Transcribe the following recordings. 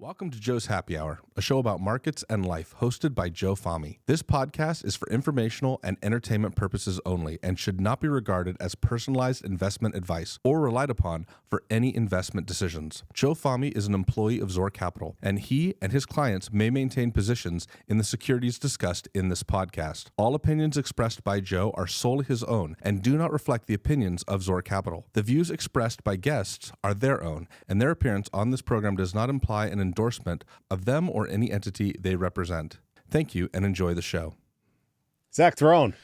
Welcome to Joe's Happy Hour, a show about markets and life hosted by Joe Fahmy. This podcast is for informational and entertainment purposes only and should not be regarded as personalized investment advice or relied upon for any investment decisions. Joe Fahmy is an employee of Zor Capital, and he and his clients may maintain positions in the securities discussed in this podcast. All opinions expressed by Joe are solely his own and do not reflect the opinions of Zor Capital. The views expressed by guests are their own, and their appearance on this program does not imply an endorsement of them or any entity they represent. Thank you and enjoy the show. Zach Throne.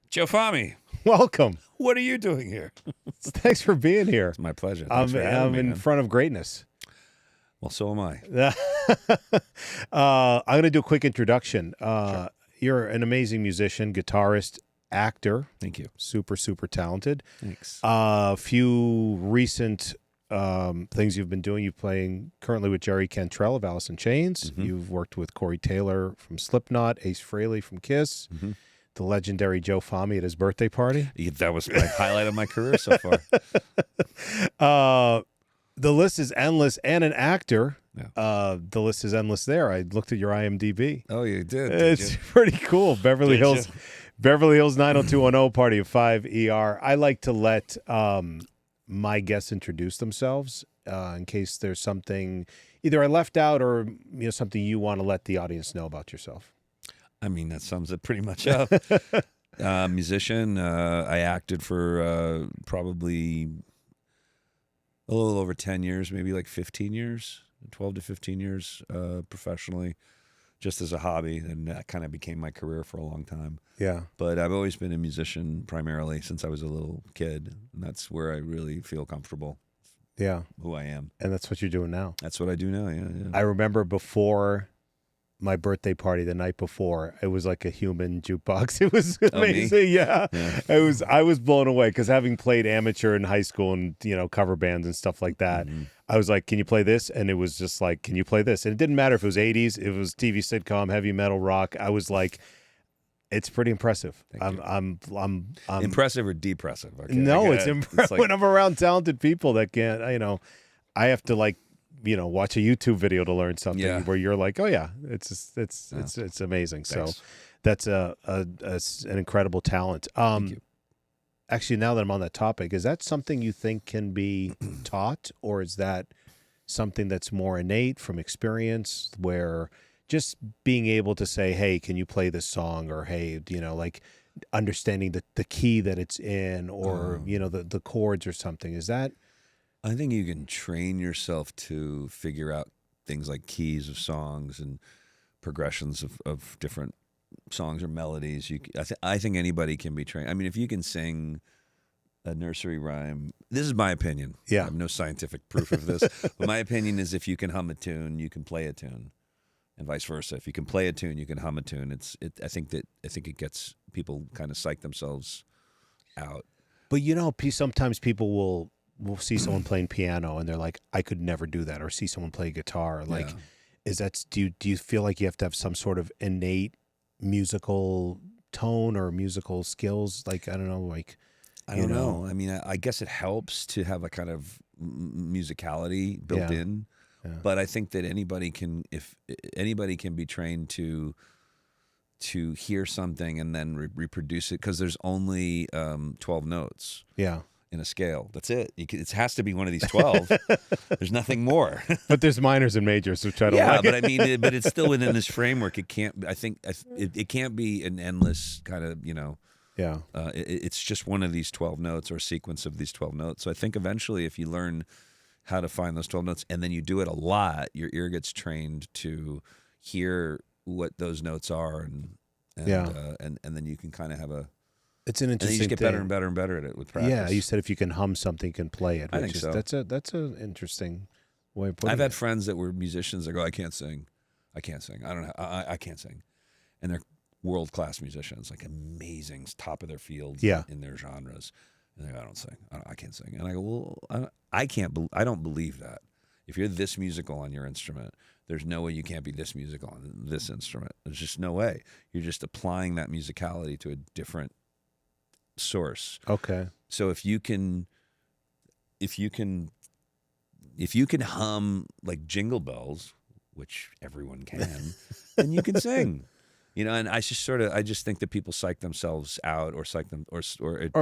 Joe Fahmy. Welcome. What are you doing here? Thanks for being here. It's my pleasure. I'm in front of greatness. Well, so am I. I'm going to do a quick introduction. Sure. You're an amazing musician, guitarist, actor. Thank you. Super, super talented. Thanks. A few recent things you've been doing. You're playing currently with Jerry Cantrell of Alice in Chains. Mm-hmm. You've worked with Corey Taylor from Slipknot, Ace Frehley from Kiss, the legendary Joe Fahmy at his birthday party. That was my highlight of my career so far. The list is endless, and an actor. Yeah. The list is endless there. I looked at your IMDb. Oh, you did. It's pretty cool. Beverly Hills 90210 party of 5 ER. I like to let my guests introduce themselves in case there's something either I left out or something you want to let the audience know about yourself. I mean, that sums it pretty much up. Musician. I acted for probably a little over 10 years, maybe like 15 years, 12 to 15 years professionally, just as a hobby. And that kind of became my career for a long time. Yeah. But I've always been a musician primarily since I was a little kid. And that's where I really feel comfortable. Yeah. Who I am. And that's what you're doing now. That's what I do now, yeah. I remember before my birthday party, the night before, it was like a human jukebox. It was amazing. Yeah. I was blown away because having played amateur in high school and, cover bands and stuff like that, I was like, can you play this? And it was just like, can you play this? And it didn't matter if it was 80s, it was TV sitcom, heavy metal, rock. I was like, it's pretty impressive. I'm impressive or depressive? Okay, no, it's impressive. Like, when I'm around talented people that can't, I have to watch a YouTube video to learn something where you're like, oh yeah, it's amazing. Thanks. So that's an incredible talent. Thank you. Actually, now that I'm on that topic, is that something you think can be taught, or is that something that's more innate from experience, where just being able to say, hey, can you play this song, or hey, like understanding the key that it's in, or the chords or something, is that? I think you can train yourself to figure out things like keys of songs and progressions of different songs or melodies. I think anybody can be trained. I mean, if you can sing a nursery rhyme, this is my opinion. Yeah. I have no scientific proof of this, but my opinion is if you can hum a tune, you can play a tune, and vice versa. If you can play a tune, you can hum a tune. I think it gets people kind of psych themselves out. But sometimes people will see someone playing piano and they're like, I could never do that, or see someone play guitar. Like, do you feel like you have to have some sort of innate musical tone or musical skills? Like, I don't know, like, I don't know. I mean, I guess it helps to have a kind of musicality built in, but I think that anybody can be trained to hear something and then reproduce it, because there's only 12 notes. Yeah. In a scale. That's it. It has to be one of these 12. There's nothing more. But there's minors and majors, which I don't like. But I mean, but it's still within this framework. It can't, I think, it can't be an endless kind of, it's just one of these 12 notes or sequence of these 12 notes. So I think eventually if you learn how to find those 12 notes and then you do it a lot, your ear gets trained to hear what those notes are. And then you can kind of have it's an interesting thing. You just get thing. better and better and better at it with practice. Yeah, you said if you can hum something, you can play it. I think so. That's an interesting way of putting it. I've had friends that were musicians that go, I can't sing. I can't sing. I can't sing. And they're world-class musicians, like amazing, top of their field in their genres. And they go, I don't sing. I can't sing. And I go, well, I don't believe that. If you're this musical on your instrument, there's no way you can't be this musical on this instrument. There's just no way. You're just applying that musicality to a different source. Okay. So if you can hum like Jingle Bells, which everyone can, then you can sing. You know, and I just think that people psych themselves out or psych them, or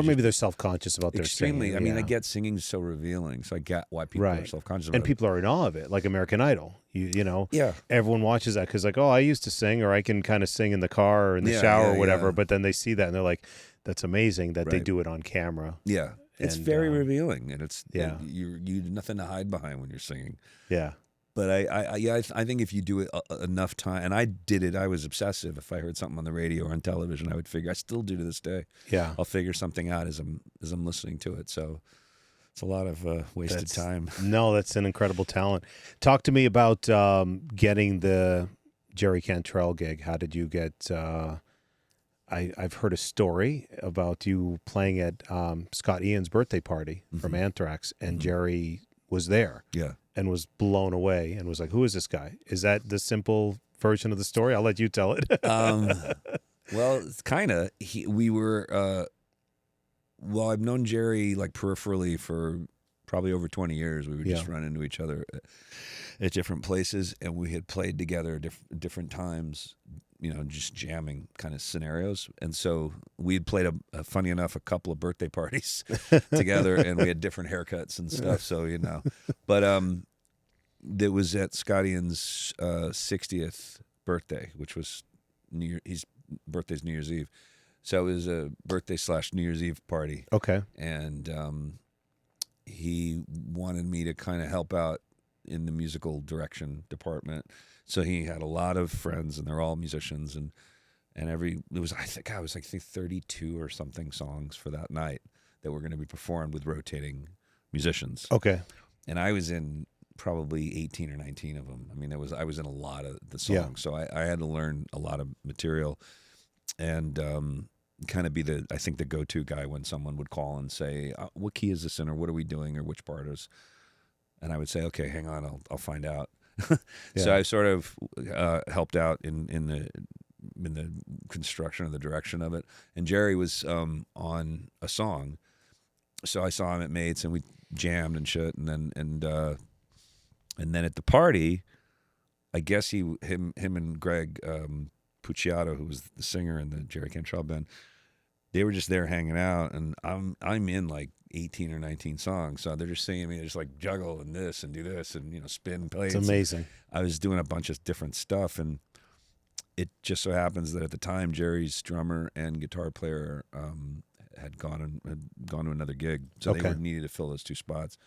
maybe they're self-conscious about their extremely. singing. I mean, I get singing so revealing, so I get why people are self-conscious about it. And people are in awe of it, like American Idol. You know, yeah. Everyone watches that because like, oh, I used to sing, or I can kind of sing in the car or in the shower or whatever. Yeah. But then they see that and they're like, that's amazing that they do it on camera. Yeah, it's very revealing, and it's you have nothing to hide behind when you're singing. Yeah. But I think if you do it enough time, and I did it, I was obsessive. If I heard something on the radio or on television, I would figure. I still do to this day. Yeah, I'll figure something out as I'm listening to it. So it's a lot of wasted time. No, that's an incredible talent. Talk to me about getting the Jerry Cantrell gig. How did you get? I've heard a story about you playing at Scott Ian's birthday party from Anthrax, and Jerry was there. Yeah. And was blown away and was like, who is this guy? Is that the simple version of the story? I'll let you tell it. Well, it's kind of. We were, well, I've known Jerry like peripherally for probably over 20 years. We would just run into each other at different places, and we had played together different times, you know, just jamming kind of scenarios. And so we had played, funny enough, a couple of birthday parties together, and we had different haircuts and stuff. So, you know, but it was at Scott Ian's 60th birthday, which was his birthday's New Year's Eve. So it was a birthday / New Year's Eve party. Okay. And he wanted me to kind of help out in the musical direction department. So he had a lot of friends, and they're all musicians, and I think I was like 32 or something songs for that night that were going to be performed with rotating musicians. Okay. And I was in probably 18 or 19 of them. I mean, I was in a lot of the songs, so I had to learn a lot of material, and kind of be the go-to guy when someone would call and say, what key is this in, or what are we doing, or which part is, and I would say, okay, hang on, I'll find out. So I sort of helped out in the construction of the direction of it. And Jerry was on a song, so I saw him at Mates, and we jammed and shit. And then at the party, I guess him and Greg Pucciato, who was the singer in the Jerry Cantrell band, they were just there hanging out, and I'm in like 18 or 19 songs, so they're just singing me, just like juggle and this and do this and, you know, spin plates. It's amazing. I was doing a bunch of different stuff, and it just so happens that at the time Jerry's drummer and guitar player had gone to another gig, so they were needed to fill those two spots.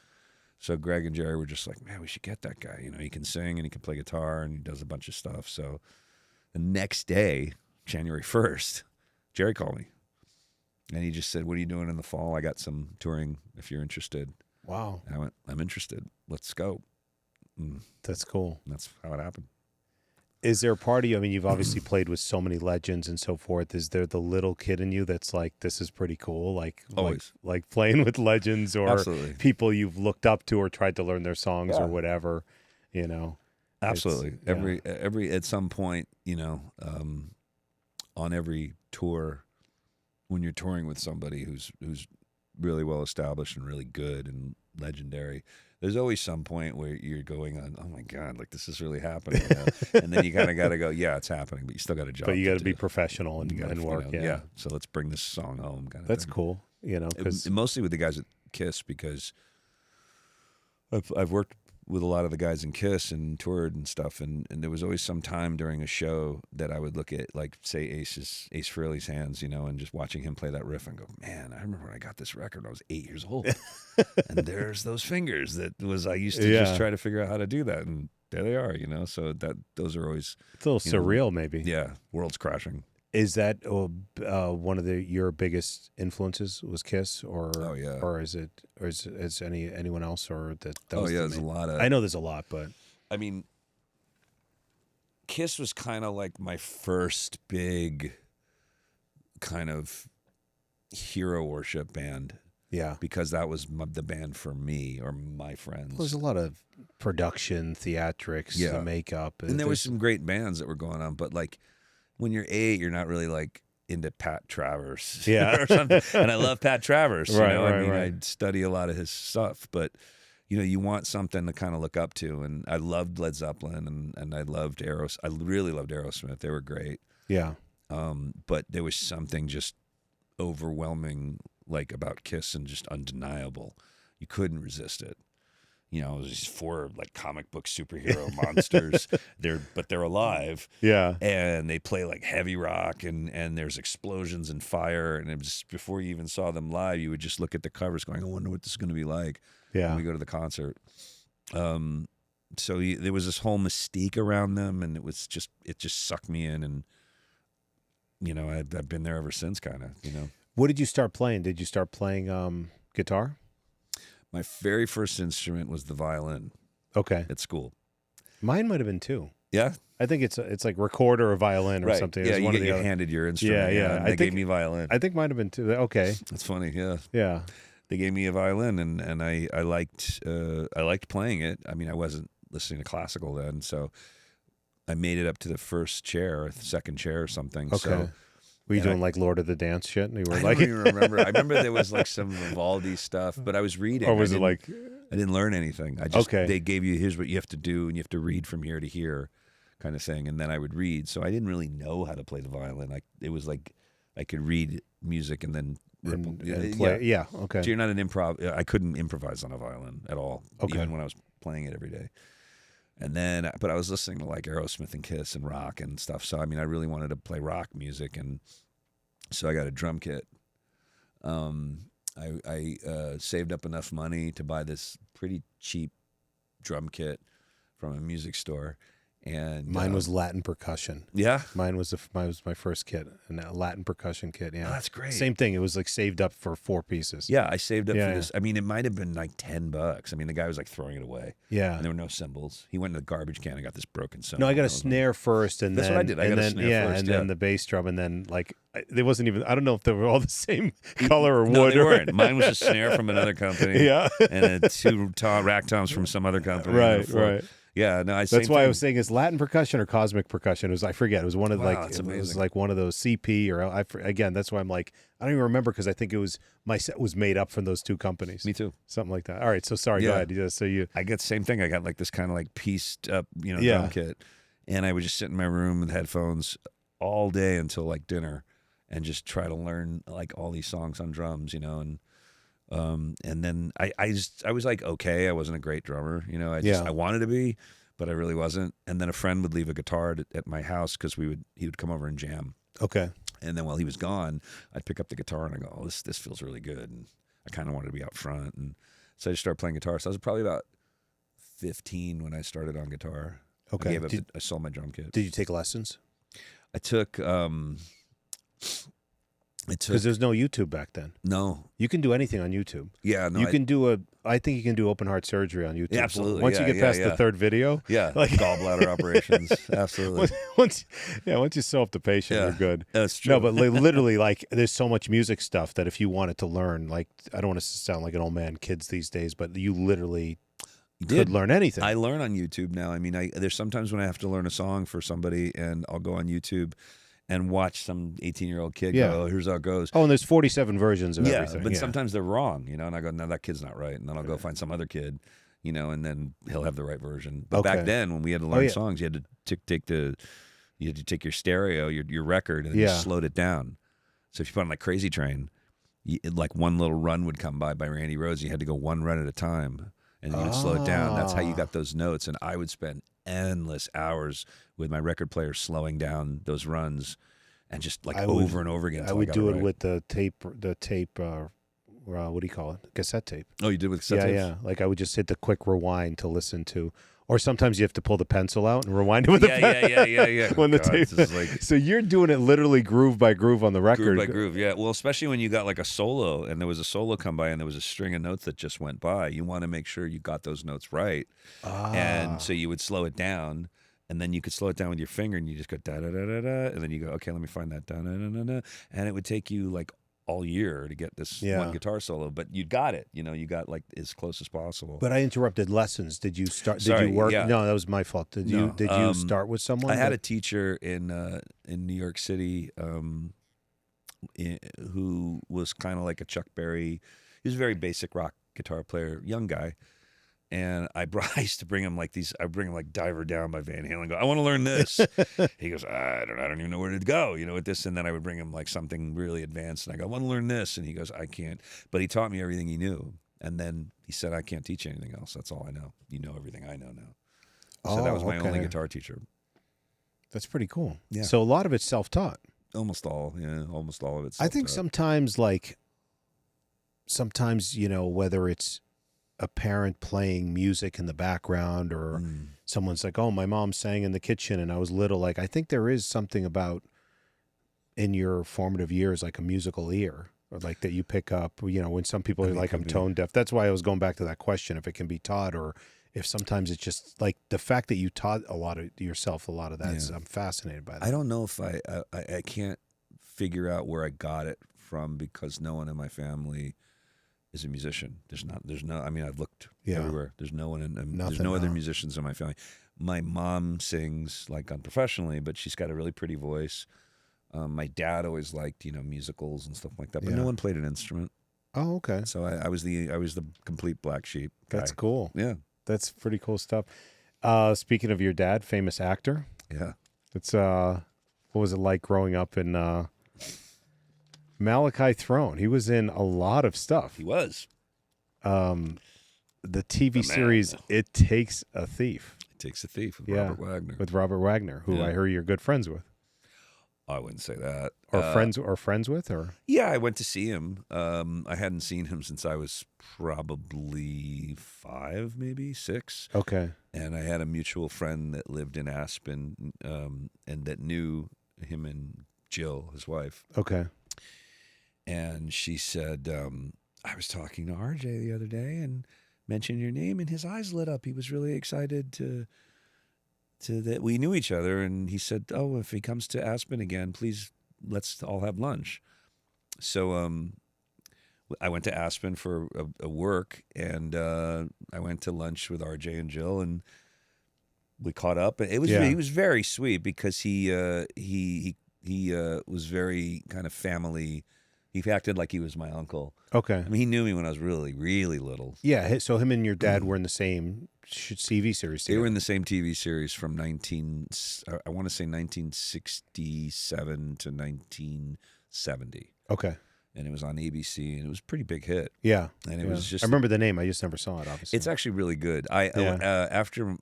So Greg and Jerry were just like, man, we should get that guy. You know, he can sing and he can play guitar and he does a bunch of stuff. So the next day, January 1st, Jerry called me. And he just said, what are you doing in the fall? I got some touring if you're interested. Wow. And I went, I'm interested. Let's go. And that's cool. That's how it happened. Is there a part of you, I mean, you've obviously played with so many legends and so forth. Is there the little kid in you that's like, this is pretty cool? Always. Like playing with legends or Absolutely. people you've looked up to or tried to learn their songs or whatever, you know? Absolutely. Every at some point, you know, on every tour, when you're touring with somebody who's really well established and really good and legendary, there's always some point where you're going on, oh my God, like this is really happening, you know? And then you kind of got to go, yeah, it's happening, but you still got a job. But you got to be professional and work. You know, yeah. So let's bring this song home. Kind of That's thing. Cool. You know, because mostly with the guys at Kiss, because I've worked with a lot of the guys in Kiss and toured and stuff, and there was always some time during a show that I would look at, like, say, Ace Frehley's hands, you know, and just watching him play that riff and go, man, I remember when I got this record when I was 8 years old. And there's those fingers that I used to just try to figure out how to do that, and there they are, you know, so those are always... It's a little surreal, maybe. Yeah, world's crashing. Is that one of your biggest influences was Kiss, or is anyone else, or that was there's a lot of... I know there's a lot, but I mean, Kiss was kind of like my first big kind of hero worship band. Yeah, because that was the band for me or my friends. Well, there's a lot of production, theatrics, the makeup, and there was some great bands that were going on, but like. When you're 8, you're not really like into Pat Travers, or something. And I love Pat Travers. You know? I mean, I study a lot of his stuff, but you want something to kind of look up to. And I loved Led Zeppelin, and I loved I really loved Aerosmith. They were great. Yeah. But there was something just overwhelming, like, about Kiss, and just undeniable. You couldn't resist it. It was these 4 like comic book superhero monsters. They're alive. Yeah. And they play like heavy rock, and there's explosions and fire. And it was just, before you even saw them live, you would just look at the covers going, I wonder what this is going to be like when we go to the concert. So there was this whole mystique around them, and it just sucked me in. And, I've been there ever since, kind of, What did you start playing? Did you start playing guitar? My very first instrument was the violin. Okay. At school. Mine might have been too. Yeah? I think it's like recorder or violin or something. Yeah, you handed your instrument. Yeah. They gave me violin. I think mine have been too. Okay. That's funny, yeah. Yeah. They gave me a violin, and I liked playing it. I mean, I wasn't listening to classical then, so I made it up to the first chair, or the second chair or something. Okay. So, were you doing like Lord of the Dance shit? And you were I don't even remember. I remember there was like some Vivaldi stuff, but I was reading. Or was it like... I didn't learn anything. They gave you, here's what you have to do, and you have to read from here to here, kind of thing. And then I would read. So I didn't really know how to play the violin. It was like I could read music and then play. Yeah. Okay. So you're not an improv. I couldn't improvise on a violin at all, even when I was playing it every day. And then, but I was listening to like Aerosmith and Kiss and rock and stuff. So I mean, I really wanted to play rock music, and so I got a drum kit. I saved up enough money to buy this pretty cheap drum kit from a music store, and mine was Latin percussion. Yeah, mine was my first kit, a Latin percussion kit. Yeah, oh, that's great. Same thing. It was like saved up for 4 pieces. Yeah, I saved up for this. I mean, it might have been like $10. I mean, the guy was like throwing it away. Yeah, and there were no cymbals. He went in the garbage can and got this broken cymbal. No, I got a snare first, and that's then what I did. I got a snare first, and then the bass drum, and then like there wasn't even. I don't know if they were all the same color or wood. No, they weren't. Mine was a snare from another company. Yeah, and 2 rack toms from some other company. Right. Yeah, no, that's why I was saying, is Latin percussion or cosmic percussion? It was, I forget. It was one of it was like one of those CP or again. That's why I'm like, I don't even remember, because I think it was my set was made up from those 2 companies. Me too. Something like that. All right, so sorry. Go ahead. Yeah, so I got the same thing. I got like this kind of like pieced up, drum kit, and I would just sit in my room with headphones all day until like dinner, and just try to learn like all these songs on drums, and then I was like, okay, I wasn't a great drummer, I wanted to be, but I really wasn't. And then a friend would leave a guitar at my house, because he would come over and jam. Okay. And then while he was gone, I'd pick up the guitar and I go, oh, this feels really good. And I kind of wanted to be out front, and so I just started playing guitar. So I was probably about 15 when I started on guitar. Okay. I sold my drum kit. Did you take lessons? I took. Because there's no YouTube back then. No, you can do anything on YouTube. Yeah, no, you can do I think you can do open heart surgery on YouTube. Yeah, absolutely. Once you get past the 3rd video, like gallbladder operations. Absolutely. Once you sew up the patient, you're good. That's true. No, but literally, like, there's so much music stuff that if you wanted to learn, like, I don't want to sound like an old man, kids these days, but you literally could learn anything. I learn on YouTube now. I mean, there's sometimes when I have to learn a song for somebody, and I'll go on YouTube and watch some 18-year-old kid go, oh, here's how it goes. Oh, and there's 47 versions of everything. But sometimes they're wrong, and I go, no, that kid's not right. And then I'll go find some other kid, and then he'll have the right version. But back then, when we had to learn songs, you had to take your stereo, your record, and you slowed it down. So if you put on like Crazy Train, like one little run would come by Randy Rhoads. You had to go one run at a time, and you would slow it down. That's how you got those notes. And I would spend endless hours with my record player slowing down those runs, and just like over and over again. I would do it with the tape. What do you call it? Cassette tape. Oh, you did with cassette tapes? Yeah. Like I would just hit the quick rewind to listen to. Or sometimes you have to pull the pencil out and rewind it with the pencil. Yeah. When the tape. So you're doing it literally groove by groove on the record. Groove by groove, yeah. Well, especially when you got like a solo, and there was a solo come by, and there was a string of notes that just went by. You want to make sure you got those notes right. And so you would slow it down, and then you could slow it down with your finger, and you just go da-da-da-da-da, and then you go, okay, let me find that da-da-da-da-da. And it would take you like all year to get this one guitar solo, but you got it. You got like as close as possible. But I interrupted lessons. Did you start? Did you work? Yeah. No, that was my fault. Did you start with someone? I had a teacher in New York City who was kind of like a Chuck Berry. He was a very basic rock guitar player, young guy, And I used to bring him like these. I bring him like Diver Down by Van Halen. Go, I want to learn this. He goes, I don't even know where to go, with this. And then I would bring him like something really advanced, and I go, I want to learn this. And he goes, I can't. But he taught me everything he knew. And then he said, I can't teach you anything else. That's all I know. You know everything I know now. So that was my only guitar teacher. That's pretty cool. Yeah. So a lot of it's self-taught. Almost all, yeah. Almost all of it's I think sometimes, whether it's a parent playing music in the background or someone's like, oh, my mom sang in the kitchen and I was little. Like, I think there is something about in your formative years, like a musical ear, or like that you pick up, when some people are like, I'm tone deaf. That's why I was going back to that question, if it can be taught or if sometimes it's just like the fact that you taught a lot of yourself, a lot of that. I'm fascinated by that. I don't know if I can't figure out where I got it from because no one in my family is a musician. I've looked everywhere. There's no one there's no other musicians in my family. My mom sings like unprofessionally, but she's got a really pretty voice. My dad always liked, musicals and stuff like that, but no one played an instrument. Oh, okay. So I was the complete black sheep guy. That's cool. Yeah. That's pretty cool stuff. Speaking of your dad, famous actor. Yeah. It's what was it like growing up in Malachi Throne? He was in a lot of stuff. He was. The TV series It Takes a Thief. It Takes a Thief with Robert Wagner. With Robert Wagner, who I heard you're good friends with. I wouldn't say that. Or friends with, or? Yeah, I went to see him. I hadn't seen him since I was probably 5, maybe 6. Okay. And I had a mutual friend that lived in Aspen, and that knew him and Jill, his wife. Okay. And she said, I was talking to RJ the other day and mentioned your name, and his eyes lit up. He was really excited to that we knew each other, and he said, oh, if he comes to Aspen again, please let's all have lunch. So I went to Aspen for a work, and I went to lunch with RJ and Jill, and we caught up. It was he was very sweet because he was very kind of family. He acted like he was my uncle. Okay. I mean, he knew me when I was really, really little. Yeah, so him and your dad were in the same TV series together. They were in the same TV series from 1967 to 1970. Okay. And it was on ABC, and it was a pretty big hit. Yeah. And it was just... I remember the name. I just never saw it, obviously. It's actually really good. After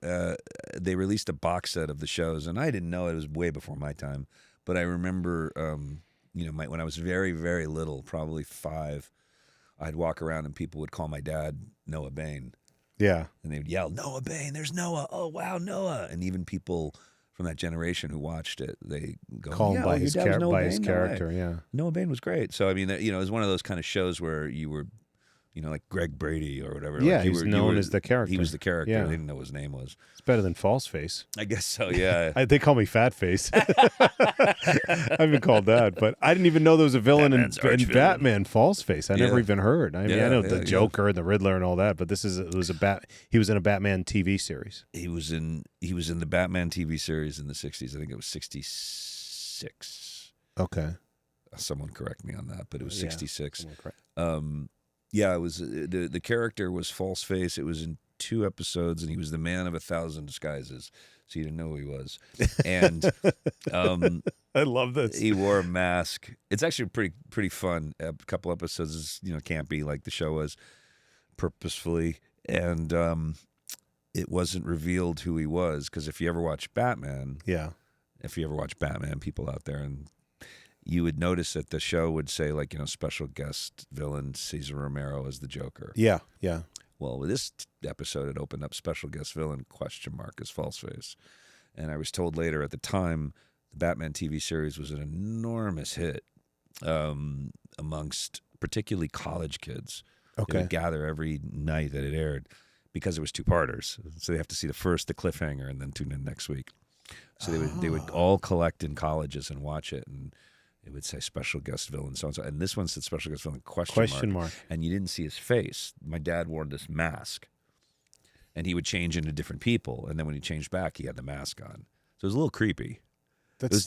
they released a box set of the shows, and I didn't know it was way before my time, but I remember... when I was very, very little, probably 5, I'd walk around and people would call my dad Noah Bain. Yeah. And they would yell, Noah Bain, there's Noah. Oh, wow, Noah. And even people from that generation who watched it, they go, call him by his character, yeah. Noah Bain was great. So, I mean, it was one of those kind of shows where you were, like Greg Brady or whatever. Yeah, like he was known as the character. He was the character. Yeah. They didn't know what his name was. It's better than False Face. I guess so, yeah. They call me Fat Face. I've been called that, but I didn't even know there was a villain in Batman, False Face. I never even heard. I mean, I know the Joker and the Riddler and all that, but he was in a Batman TV series. He was in the Batman TV series in the 60s. I think it was 66. Okay. Someone correct me on that, but it was 66. Yeah, it was the character was False Face. It was in 2 episodes, and he was the man of 1,000 disguises, so you didn't know who he was. And I love this. He wore a mask. It's actually pretty fun. A couple episodes is campy like the show was, purposefully, and it wasn't revealed who he was because if you ever watch Batman, people out there and. You would notice that the show would say, special guest villain Cesar Romero as the Joker. Yeah, yeah. Well, with this episode, it opened up special guest villain ? As False Face. And I was told later at the time, the Batman TV series was an enormous hit amongst particularly college kids. Okay. They would gather every night that it aired because it was 2-parters. So they have to see the cliffhanger, and then tune in next week. So they would all collect in colleges and watch it, and it would say special guest villain so-and-so. And this one said special guest villain ? And you didn't see his face. My dad wore this mask. And he would change into different people. And then when he changed back, he had the mask on. So it was a little creepy. It's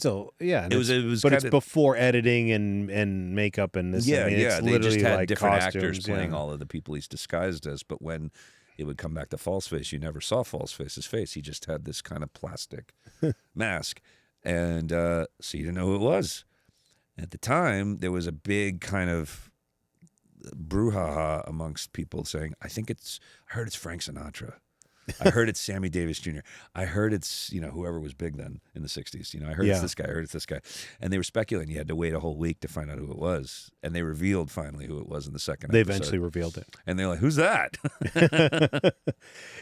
before editing and makeup and this. Yeah, I mean, it's they just had like different costumes, actors playing all of the people he's disguised as. But when it would come back to Falseface. You never saw Falseface's face. He just had this kind of plastic mask. And so you didn't know who it was. At the time, there was a big kind of brouhaha amongst people saying, I heard it's Frank Sinatra. I heard it's Sammy Davis Jr. I heard it's, whoever was big then in the 60s. I heard it's this guy. I heard it's this guy. And they were speculating. You had to wait a whole week to find out who it was. And they revealed finally who it was in the second They episode. eventually revealed it. And they're like, who's that?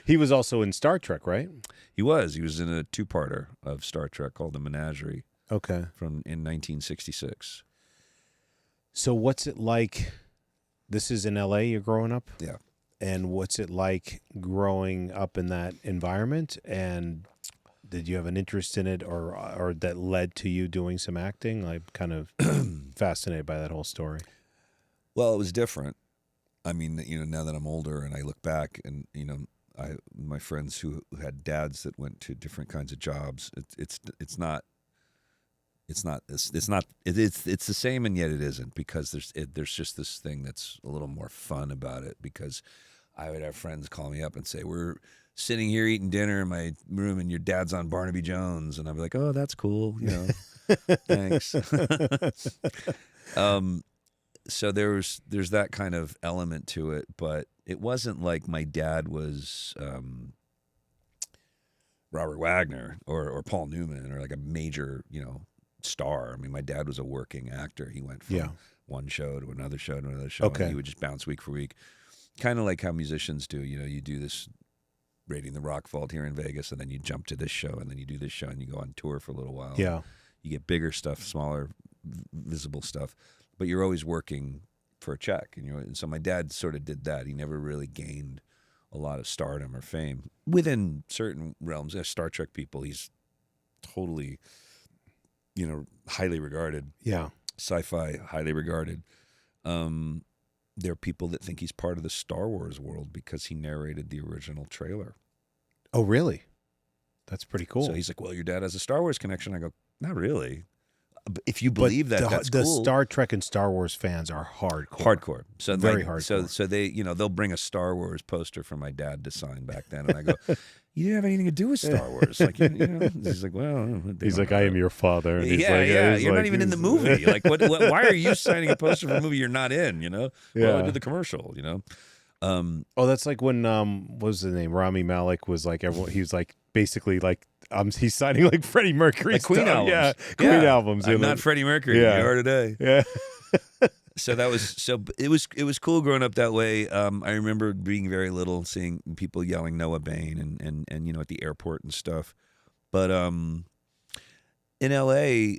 He was also in Star Trek, right? He was. He was in a two-parter of Star Trek called The Menagerie. Okay. In 1966. So what's it like? This is in L.A. you're growing up? Yeah. And what's it like growing up in that environment? And did you have an interest in it or that led to you doing some acting? I'm kind of fascinated by that whole story. Well, it was different. I mean, now that I'm older and I look back and, my friends who had dads that went to different kinds of jobs, it's the same and yet it isn't, because there's just this thing that's a little more fun about it, because I would have friends call me up and say, we're sitting here eating dinner in my room and your dad's on Barnaby Jones. And I'd be like, oh, that's cool. Thanks. So there's that kind of element to it, but it wasn't like my dad was Robert Wagner or Paul Newman or like a major, star. I mean, my dad was a working actor. He went from one show to another show to another show. Okay. And he would just bounce week for week. Kind of like how musicians do. You do this Raiding the Rock Vault here in Vegas, and then you jump to this show, and then you do this show, and you go on tour for a little while. Yeah. You get bigger stuff, smaller, visible stuff, but you're always working for a check. And so my dad sort of did that. He never really gained a lot of stardom or fame within certain realms. As Star Trek people, he's totally, highly regarded. Yeah. Sci-fi, highly regarded. There are people that think he's part of the Star Wars world because he narrated the original trailer. Oh, really? That's pretty cool. So he's like, well, your dad has a Star Wars connection. I go, not really. If you believe but that's the cool. Star Trek and Star Wars fans are hardcore. Hardcore. So very hardcore. So they, they'll bring a Star Wars poster for my dad to sign back then. And I go, you didn't have anything to do with Star Wars. Like, he's like, well, he's like, I am your father. And he's yeah. You're not even in the movie. Like, what? Why are you signing a poster for a movie you're not in? Yeah. Well, I did the commercial. That's like when what was the name? Rami Malek was like everyone. He was like basically like he's signing like Freddie Mercury, like Queen albums. Yeah, Queen albums. I'm not Freddie Mercury. Yeah. You are today. Yeah. So it was cool growing up that way. I remember being very little, seeing people yelling Noah Bain and at the airport and stuff. But in LA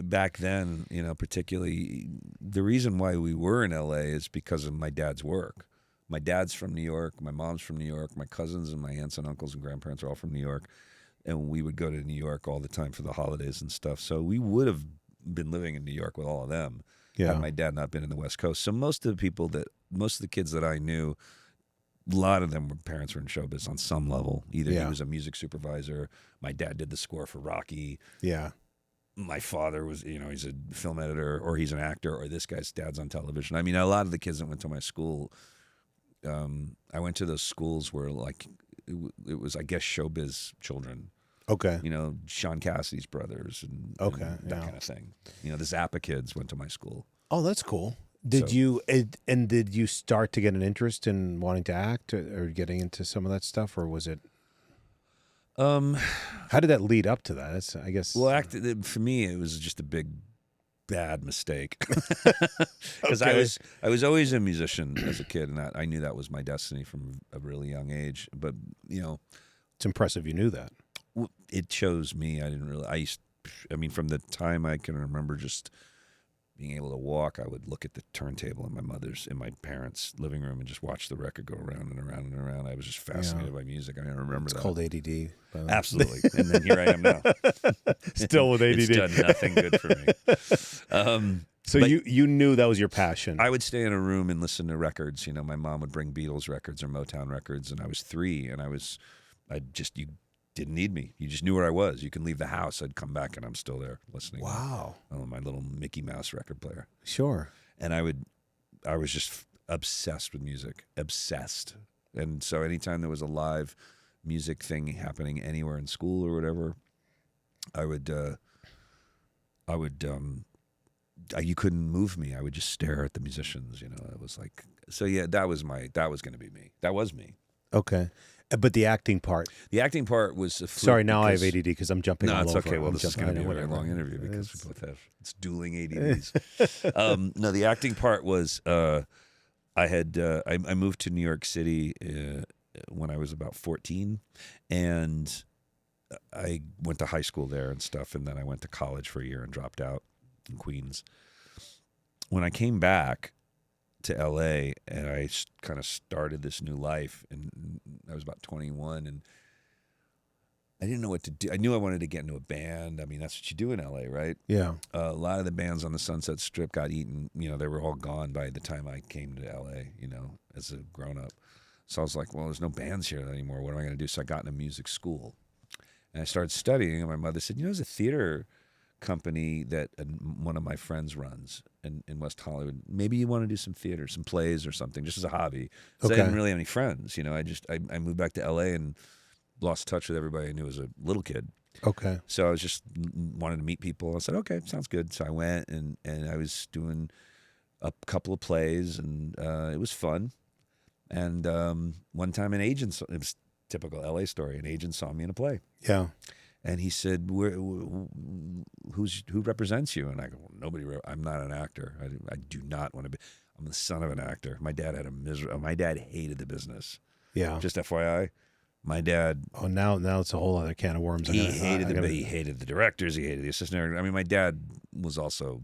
back then, particularly the reason why we were in LA is because of my dad's work. My dad's from New York. My mom's from New York. My cousins and my aunts and uncles and grandparents are all from New York. And we would go to New York all the time for the holidays and stuff. So we would have been living in New York with all of them. Yeah. Had my dad not been in the West Coast. So most of the kids that I knew, a lot of them parents were in showbiz on some level. Either he was a music supervisor. My dad did the score for Rocky. Yeah. My father was, he's a film editor, or he's an actor, or this guy's dad's on television. I mean, a lot of the kids that went to my school, I went to those schools where like it was, I guess, showbiz children. Okay. Sean Cassidy's brothers and that kind of thing. The Zappa kids went to my school. Oh, that's cool. Did you start to get an interest in wanting to act or getting into some of that stuff, or was it? How did that lead up to that? That's, I guess. Well, for me, it was just a big, bad mistake because I was always a musician as a kid, and I knew that was my destiny from a really young age. But it's impressive you knew that. It chose me. I didn't really. From the time I can remember, just being able to walk, I would look at the turntable in my parents' living room and just watch the record go around and around and around. I was just fascinated by music. I remember it's that. It's called ADD. Absolutely. And then here I am now. Still with ADD. It's done nothing good for me. So you knew that was your passion. I would stay in a room and listen to records. My mom would bring Beatles records or Motown records, and I was 3, and you didn't need me. You just knew where I was. You can leave the house. I'd come back and I'm still there listening. Wow. On my little Mickey Mouse record player. Sure. And I was just obsessed with music, obsessed. And so anytime there was a live music thing happening anywhere in school or whatever, you couldn't move me. I would just stare at the musicians, you know. It was like, so yeah, that was going to be me. That was me. Okay. But the acting part. The acting part was a Sorry, now I have ADD because I'm jumping all over. No, it's okay. Well, this is going to be a very long interview because we both have, it's dueling ADDs. No, the acting part was, I moved to New York City when I was about 14, and I went to high school there and stuff, and then I went to college for a year and dropped out in Queens. When I came back to LA and I kind of started this new life, and I was about 21, and I didn't know what to do. I knew I wanted to get into a band. I mean, that's what you do in LA, right? Yeah. A lot of the bands on the Sunset Strip got eaten. You know, they were all gone by the time I came to LA, you know, as a grown-up. So I was like, well, there's no bands here anymore. What am I going to do? So I got into music school. And I started studying, and my mother said, you know, there's a theater company that one of my friends runs in West Hollywood. Maybe you want to do some theater, some plays or something, just as a hobby. So I didn't really have any friends. You know, I moved back to LA and lost touch with everybody I knew as a little kid. Okay. So I was just wanted to meet people. I said, okay, sounds good. So I went and I was doing a couple of plays, and it was fun. And one time it was typical LA story, an agent saw me in a play. Yeah. And he said, who represents you? And I go, well, nobody. I'm not an actor. I do not want to be. I'm the son of an actor. My dad my dad hated the business. Yeah. Just FYI, my dad. Oh, now it's a whole other can of worms. He hated the directors. He hated the assistant director. I mean, my dad was also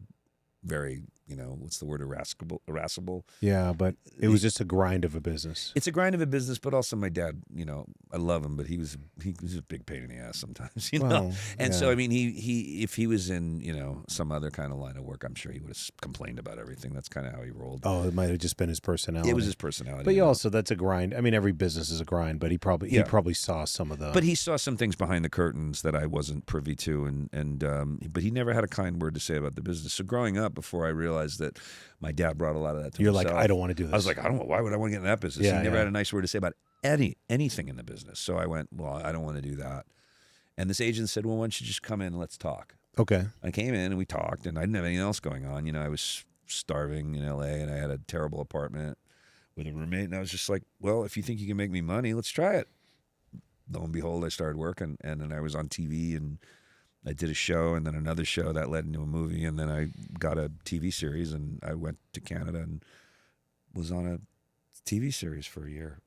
very, you know, what's the word, irascible. Yeah, but it was just a grind of a business. It's a grind of a business, but also my dad, you know, I love him, but he was a big pain in the ass sometimes, you know. And so I mean, he if he was in, you know, some other kind of line of work, I'm sure he would have complained about everything. That's kind of how he rolled. Oh, it might have just been his personality. It was his personality. But also, that's a grind. I mean, every business is a grind, but he probably saw some of the. But he saw some things behind the curtains that I wasn't privy to, but he never had a kind word to say about the business. So growing up, before I realized that my dad brought a lot of that to You're himself, like, I don't want to do this. I was like, why would I want to get in that business? Yeah, he never had a nice word to say about anything in the business. So I went, well, I don't want to do that. And this agent said, well, why don't you just come in and let's talk? Okay. I came in and we talked, and I didn't have anything else going on. You know, I was starving in LA, and I had a terrible apartment with a roommate, and I was just like, well, if you think you can make me money, let's try it. Lo and behold, I started working, and then I was on TV, and I did a show, and then another show that led into a movie, and then I got a TV series, and I went to Canada and was on a TV series for a year.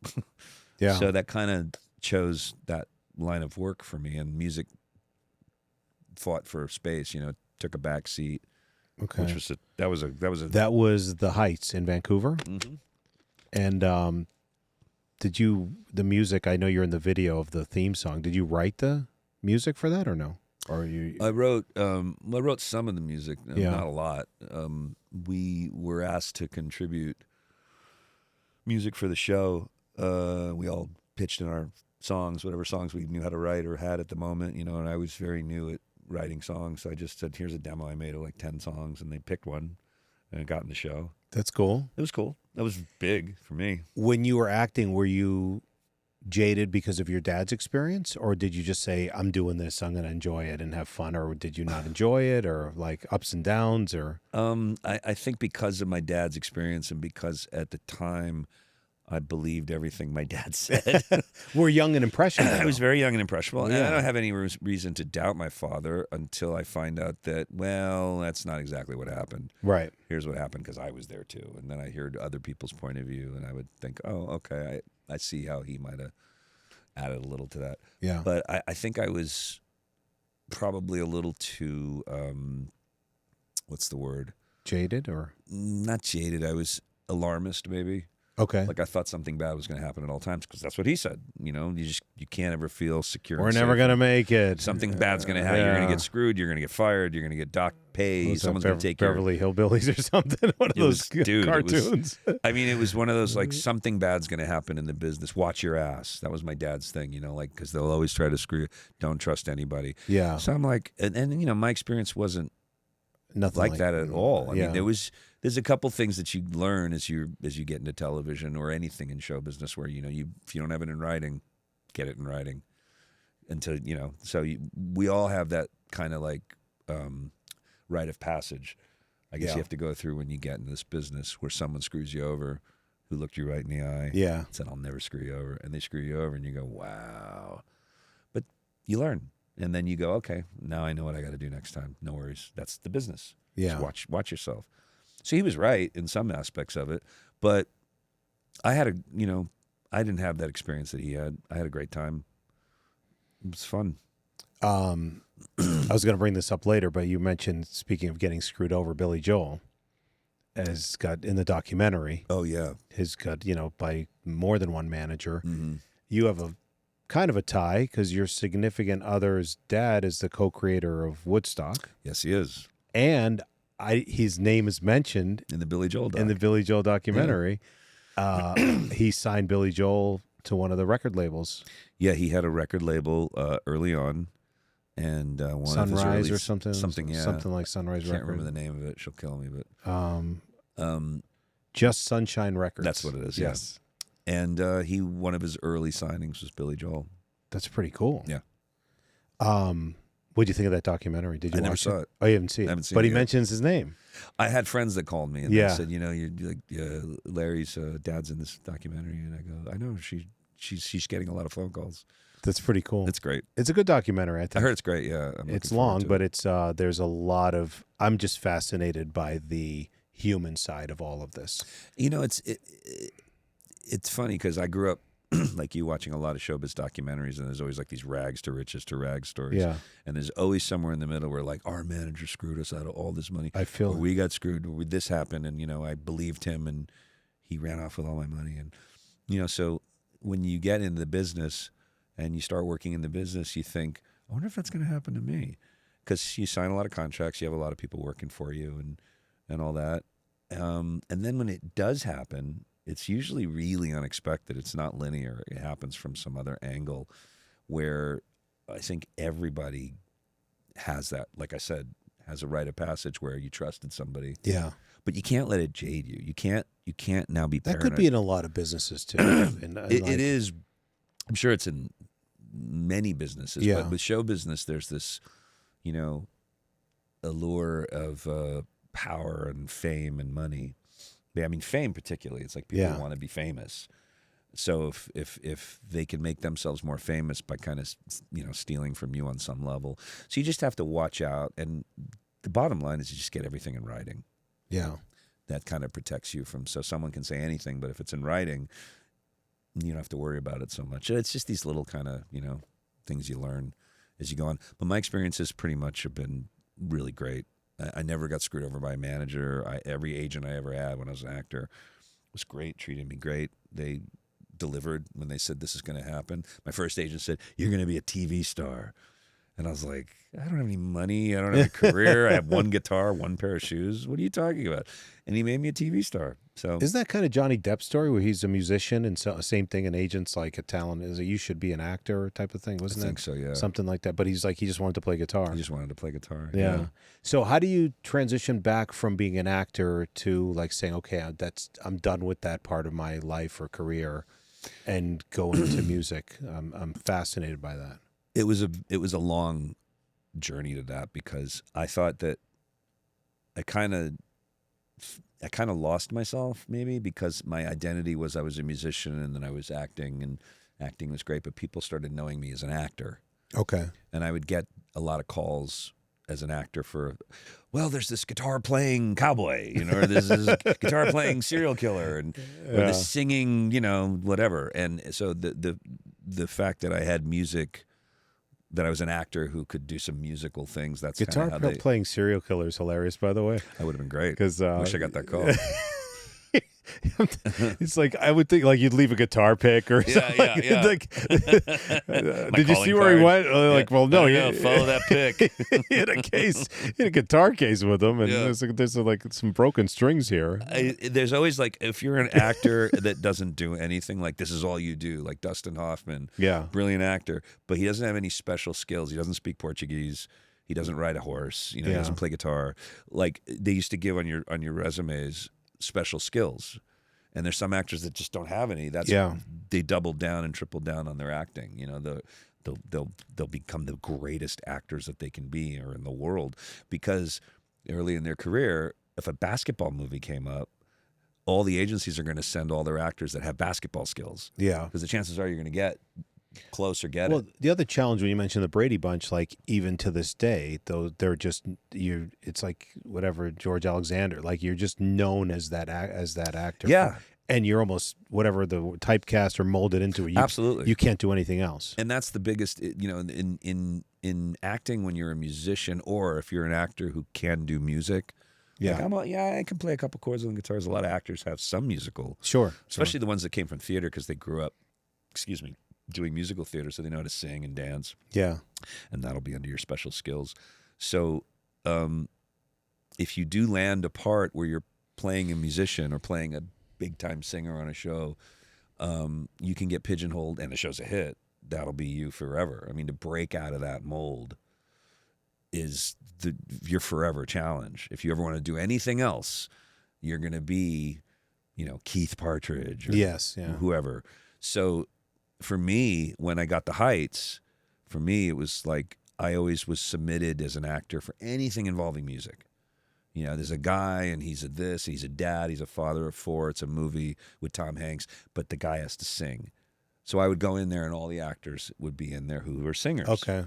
Yeah. So that kind of chose that line of work for me, and music fought for space. You know, took a back seat. Okay. Which was that was the Heights in Vancouver. Mm-hmm. And the music? I know you're in the video of the theme song. Did you write the music for that or no? Or you? I wrote some of the music, not a lot. We were asked to contribute music for the show. We all pitched in our songs, whatever songs we knew how to write or had at the moment, you know. And I was very new at writing songs, so I just said, "Here's a demo I made of like 10 songs," and they picked one, and it got in the show. That's cool. It was cool. That was big for me. When you were acting, were you jaded because of your dad's experience, or did you just say, I'm doing this, I'm going to enjoy it and have fun, or did you not enjoy it, or like ups and downs, or? I think because of my dad's experience, and because at the time I believed everything my dad said. We're young and impressionable. I was very young and impressionable. Well, and yeah. I don't have any reason to doubt my father until I find out that, well, that's not exactly what happened. Right. Here's what happened, because I was there too. And then I heard other people's point of view, and I would think, oh, okay, I see how he might have added a little to that. Yeah. But I think I was probably a little too, what's the word? Jaded, or? Not jaded. I was alarmist, maybe. Okay. Like I thought something bad was going to happen at all times, because that's what he said. You know, you can't ever feel secure. We're never going to make it. Something bad's going to happen. You're going to get screwed. You're going to get fired. You're going to get docked pay. Someone's going to take Beverly Hillbillies or something. One of those cartoons. It was one of those, like, something bad's going to happen in the business. Watch your ass. That was my dad's thing, you know, like, because they'll always try to screw you. Don't trust anybody. Yeah. So I'm like, and you know, my experience wasn't Nothing like that at all. I yeah. mean, there's a couple things that you learn as you get into television or anything in show business where, if you don't have it in writing, get it in writing. Until, we all have that kind of like rite of passage. I guess you have to go through when you get in this business where someone screws you over, who looked you right in the eye. Yeah. Said, I'll never screw you over. And they screw you over and you go, wow. But you learn. And then you go, okay, now I know what I got to do next time. No worries. That's the business. Yeah. Just watch yourself. So he was right in some aspects of it. But I had I didn't have that experience that he had. I had a great time. It was fun. I was going to bring this up later, but you mentioned, speaking of getting screwed over, Billy Joel has got in the documentary. Oh, yeah. Has got, by more than one manager. Mm-hmm. You have a kind of a tie because your significant other's dad is the co-creator of Woodstock. Yes, he is. And his name is mentioned in the Billy Joel documentary. Yeah. He signed Billy Joel to one of the record labels. Yeah, he had a record label early on, and one Sunrise of his early, or something, yeah, something like Sunrise Record. I can't Record. remember the name of it. She'll kill me, but Just Sunshine Records. That's what it is. Yes, yeah. And one of his early signings was Billy Joel. That's pretty cool. Yeah. What'd you think of that documentary? Did you I never watch saw it. Oh, you haven't seen it. I haven't seen but it he yet. mentions his name. I had friends that called me and Yeah. they said, you're like Larry's dad's in this documentary, and I go, I know she's getting a lot of phone calls. That's pretty cool. It's great. It's a good documentary, I think. I heard it's great. Yeah, it's long, but it's there's a lot of. I'm just fascinated by the human side of all of this. It's funny because I grew up like you watching a lot of showbiz documentaries, and there's always like these rags to riches to rags stories. Yeah. And there's always somewhere in the middle where like our manager screwed us out of all this money. I feel or we got screwed, or this happened, and I believed him, and he ran off with all my money, and so when you get into the business and you start working in the business, you think, I wonder if that's going to happen to me, because you sign a lot of contracts, you have a lot of people working for you, and all that, and then when it does happen, it's usually really unexpected. It's not linear. It happens from some other angle where I think everybody has that, like I said, has a rite of passage where you trusted somebody. Yeah. But you can't let it jade you. You can't now be paranoid. That could be in a lot of busises too. It is. I'm sure it's in many businesses. Yeah. But with show business, there's this, allure of power and fame and money. I mean, fame particularly. It's like people want to be famous. So if they can make themselves more famous by kind of stealing from you on some level, so you just have to watch out. And the bottom line is you just get everything in writing. Yeah, that kind of protects you from. So someone can say anything, but if it's in writing, you don't have to worry about it so much. It's just these little kind of things you learn as you go on. But my experiences pretty much have been really great. I never got screwed over by a manager. Every agent I ever had when I was an actor was great, treated me great. They delivered when they said this is going to happen. My first agent said, you're going to be a TV star. And I was like, I don't have any money. I don't have a career. I have one guitar, one pair of shoes. What are you talking about? And he made me a TV star. So isn't that kind of Johnny Depp's story where he's a musician and so same thing, and agents like a talent is you should be an actor type of thing, wasn't it? I think so, yeah. Something like that. But he's like, he just wanted to play guitar. He just wanted to play guitar. Yeah. So how do you transition back from being an actor to like saying, okay, I'm done with that part of my life or career and go into music? I'm fascinated by that. It was a long journey to that, because I thought that I kind of lost myself maybe, because my identity was I was a musician and then I was acting, and acting was great, but people started knowing me as an actor. Okay. And I would get a lot of calls as an actor for, well, there's this guitar playing cowboy, or there's this guitar playing serial killer, and or this singing, whatever. And so the fact that I had music, that I was an actor who could do some musical things. That's guitar how playing serial killer is hilarious, by the way. That would have been great. Because wish I got that call. It's like I would think like you'd leave a guitar pick or something. Yeah. Like, did you see where he went? Like, well, no, follow that pick. He had a guitar case with him, and there's like some broken strings here. There's always like, if you're an actor that doesn't do anything, like this is all you do, like Dustin Hoffman, brilliant actor, but he doesn't have any special skills. He doesn't speak Portuguese. He doesn't ride a horse. He doesn't play guitar. Like they used to give on your resumes special skills. And there's some actors that just don't have any. They doubled down and tripled down on their acting. They'll become the greatest actors that they can be or in the world, because early in their career, if a basketball movie came up, all the agencies are going to send all their actors that have basketball skills. Yeah, because the chances are you're going to get close or get it. Well, the other challenge when you mentioned the Brady Bunch, like even to this day, though, they're just it's like whatever George Alexander, like you're just known as that actor. Yeah. And you're almost whatever the typecast or molded into it. Absolutely, you can't do anything else. And that's the biggest, in acting when you're a musician, or if you're an actor who can do music. Yeah, like I can play a couple chords on the guitar. A lot of actors have some musical, especially the ones that came from theater because they grew up, doing musical theater, so they know how to sing and dance. Yeah, and that'll be under your special skills. So, if you do land a part where you're playing a musician or playing a big-time singer on a show, you can get pigeonholed, and the show's a hit. That'll be you forever. I mean, to break out of that mold is your forever challenge. If you ever want to do anything else, you're going to be, Keith Partridge or whoever. So for me, when I got the Heights, for me, it was like I always was submitted as an actor for anything involving music. There's a guy and he's a this, he's a dad, he's a father of 4. It's a movie with Tom Hanks, but the guy has to sing. So I would go in there and all the actors would be in there who were singers. Okay.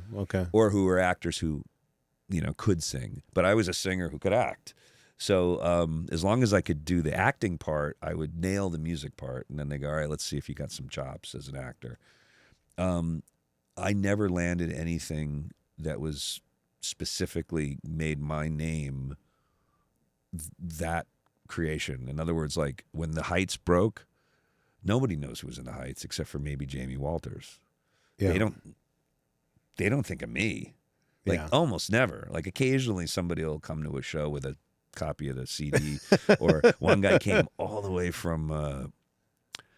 Or who were actors who, could sing. But I was a singer who could act. So as long as I could do the acting part, I would nail the music part. And then they go, all right, let's see if you got some chops as an actor. I never landed anything that was specifically made my name that creation. In other words, like when the Heights broke, nobody knows who was in the Heights except for maybe Jamie Walters. Yeah. They don't think of me. Like almost never. Like occasionally somebody will come to a show with a copy of the CD, or one guy came all the way from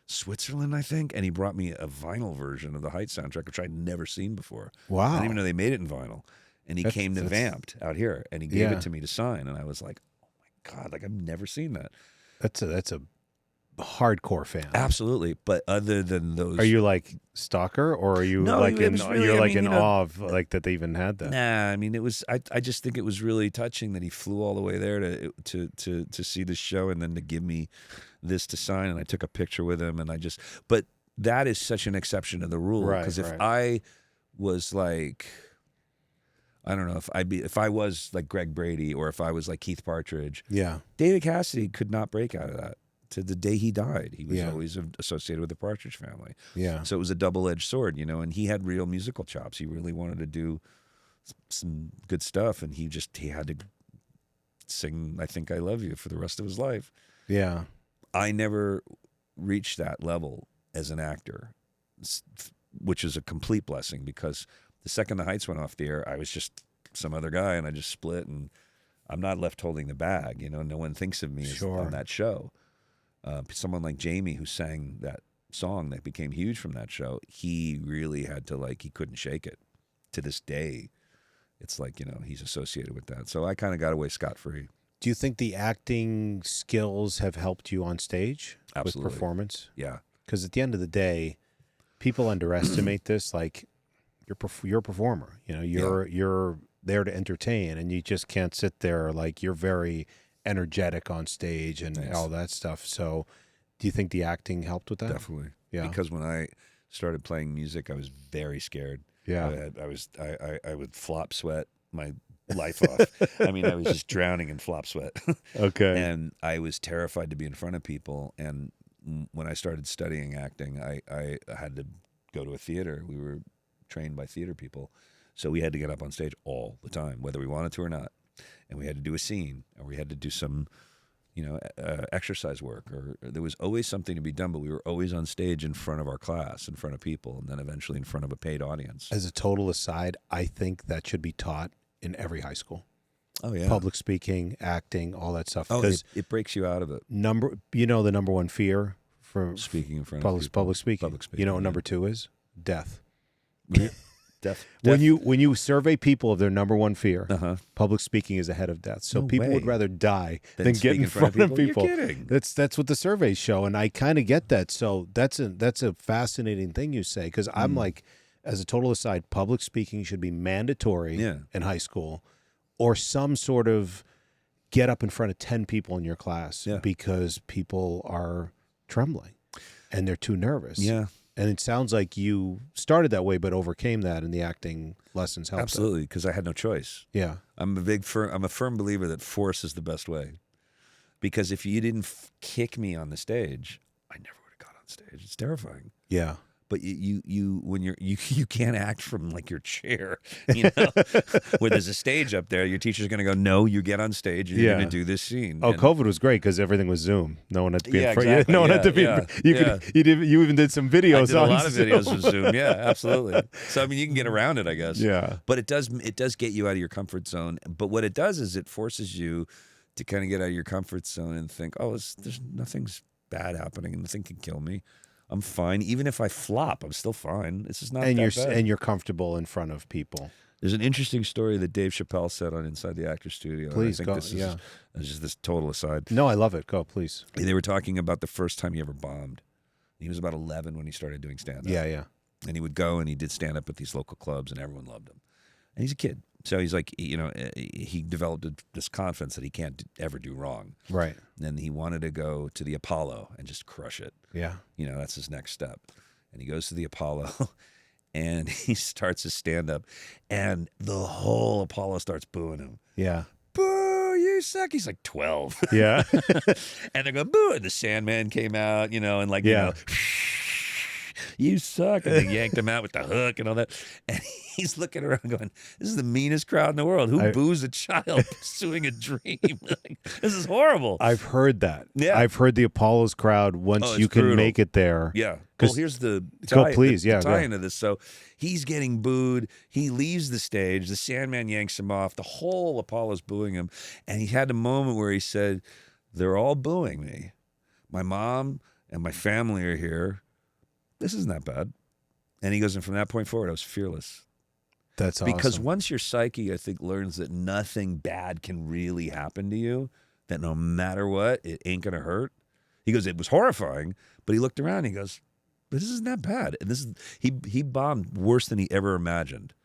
Switzerland, I think, and he brought me a vinyl version of the Heights soundtrack, which I'd never seen before. Wow. I didn't even know they made it in vinyl. And he came to Vamped out here, and he gave it to me to sign, and I was like, God, like I've never seen that. That's a hardcore fan. Absolutely. But other than those, are you like stalker, or are you in awe of like that they even had that? Nah, I mean it was. I just think it was really touching that he flew all the way there to see the show and then to give me this to sign, and I took a picture with him, and but that is such an exception to the rule, because if I was like, I don't know, if I was like Greg Brady, or if I was like Keith Partridge, David Cassidy could not break out of that. To the day he died, he was always associated with the Partridge Family. Yeah, so it was a double-edged sword, and he had real musical chops. He really wanted to do some good stuff, and he had to sing "I Think I Love You" for the rest of his life. Yeah, I never reached that level as an actor, which is a complete blessing, because the second the Heights went off the air, I was just some other guy, and I just split, and I'm not left holding the bag. No one thinks of me as on that show. Someone like Jamie, who sang that song that became huge from that show, he really had to, he couldn't shake it. To this day, it's like, he's associated with that. So I kind of got away scot-free. Do you think the acting skills have helped you on stage? Absolutely. With performance? Yeah. Because at the end of the day, people underestimate this. Like, you're a performer. You're there to entertain, and you just can't sit there. Like, you're very energetic on stage and all that stuff. So do you think the acting helped with that? Definitely. Yeah. Because when I started playing music, I was very scared. Yeah. I would flop sweat my life off. I mean, I was just drowning in flop sweat. Okay. And I was terrified to be in front of people. And when I started studying acting, I had to go to a theater. We were trained by theater people. So we had to get up on stage all the time, whether we wanted to or not. And we had to do a scene, or we had to do some, exercise work, or there was always something to be done, but we were always on stage in front of our class, in front of people, and then eventually in front of a paid audience. As a total aside, I think that should be taught in every high school. Oh, yeah. Public speaking, acting, all that stuff. Oh, it breaks you out of it. The number one fear for speaking in front of people. Public speaking. You know what number 2 is? Death. When you survey people of their number one fear, public speaking is ahead of death. So people would rather die than get in front of people. You're kidding. That's what the surveys show, and I kind of get that. So that's a fascinating thing you say, because I'm like, as a total aside, public speaking should be mandatory in high school, or some sort of get up in front of 10 people in your class because people are trembling and they're too nervous. Yeah. And it sounds like you started that way, but overcame that, and the acting lessons helped. Absolutely, because I had no choice. Yeah. I'm a firm believer that force is the best way. Because if you didn't kick me on the stage, I never would have got on stage. It's terrifying. Yeah. But you can't act from like your chair, you know, where there's a stage up there. Your teacher's going to go, no, you get on stage and you're going to do this scene. Oh, COVID was great because everything was Zoom. No one had to be in front. Exactly. No one had to be. You even did some videos. I did a lot of videos with Zoom. Yeah, absolutely. So I mean, you can get around it, I guess. Yeah. But it does get you out of your comfort zone. But what it does is it forces you to kind of get out of your comfort zone and think, oh, there's nothing's bad happening and nothing can kill me. I'm fine. Even if I flop, I'm still fine. This is not that bad. And you're comfortable in front of people. There's an interesting story that Dave Chappelle said on Inside the Actors Studio. Please, I think go. This is just this total aside. No, I love it. Go, please. They were talking about the first time he ever bombed. He was about 11 when he started doing stand-up. Yeah. And he would go and he did stand-up at these local clubs, and everyone loved him. And he's a kid. So he's like, you know, he developed this confidence that he can't ever do wrong. Right. And he wanted to go to the Apollo and just crush it. Yeah. You know, that's his next step. And he goes to the Apollo and he starts his stand-up, and the whole Apollo starts booing him. Yeah. Boo, you suck. He's like 12. Yeah. And they're going, boo. And the Sandman came out, you know, and like, you know, you suck. And they yanked him out with the hook and all that. And he's looking around going, this is the meanest crowd in the world. Who boos a child pursuing a dream? Like, this is horrible. I've heard that. Yeah. I've heard the Apollo's crowd, once you can make it there. Yeah. Well, here's the tie into this. So he's getting booed. He leaves the stage. The Sandman yanks him off. The whole Apollo's booing him. And he had a moment where he said, they're all booing me. My mom and my family are here. This isn't that bad. And he goes, and from that point forward, I was fearless. That's awesome. Because once your psyche, I think, learns that nothing bad can really happen to you, that no matter what, it ain't going to hurt. He goes, it was horrifying, but he looked around and he goes, this isn't that bad. And he bombed worse than he ever imagined.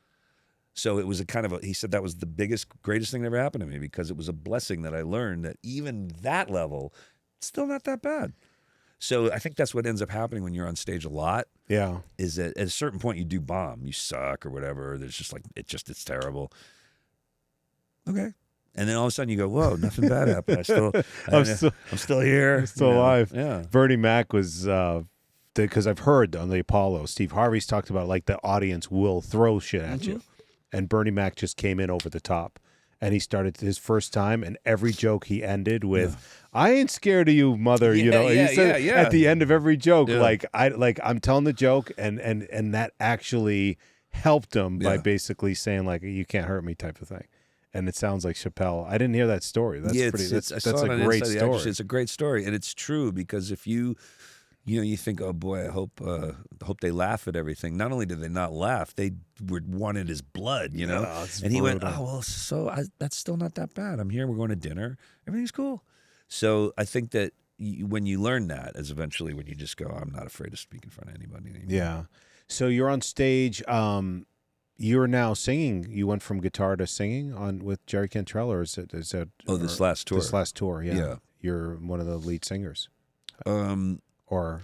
So it was he said that was the greatest thing that ever happened to me, because it was a blessing that I learned that even that level, it's still not that bad. So I think that's what ends up happening when you're on stage a lot. Yeah. Is that at a certain point you do bomb, you suck or whatever. There's just like, it's terrible. Okay. And then all of a sudden you go, whoa, nothing bad happened. I'm still here. I'm still alive. Yeah. Bernie Mac was, because I've heard on the Apollo, Steve Harvey's talked about like the audience will throw shit at you. And Bernie Mac just came in over the top. And he started his first time, and every joke he ended with, "I ain't scared of you, mother." You know, he said at the end of every joke, I'm telling the joke, and that actually helped him by basically saying like, "You can't hurt me," type of thing. And it sounds like Chappelle. I didn't hear that story. That's that's a great story. It's a great story, and it's true, because if you think, oh boy, I hope they laugh at everything. Not only did they not laugh, they wanted his blood, you know. And he went, oh well, so that's still not that bad. I'm here. We're going to dinner. Everything's cool. So I think that when you learn that, is eventually when you just go, I'm not afraid to speak in front of anybody anymore. Yeah. So you're on stage. You're now singing. You went from guitar to singing with Jerry Cantrell, or is that? This last tour. This last tour. Yeah. You're one of the lead singers. Or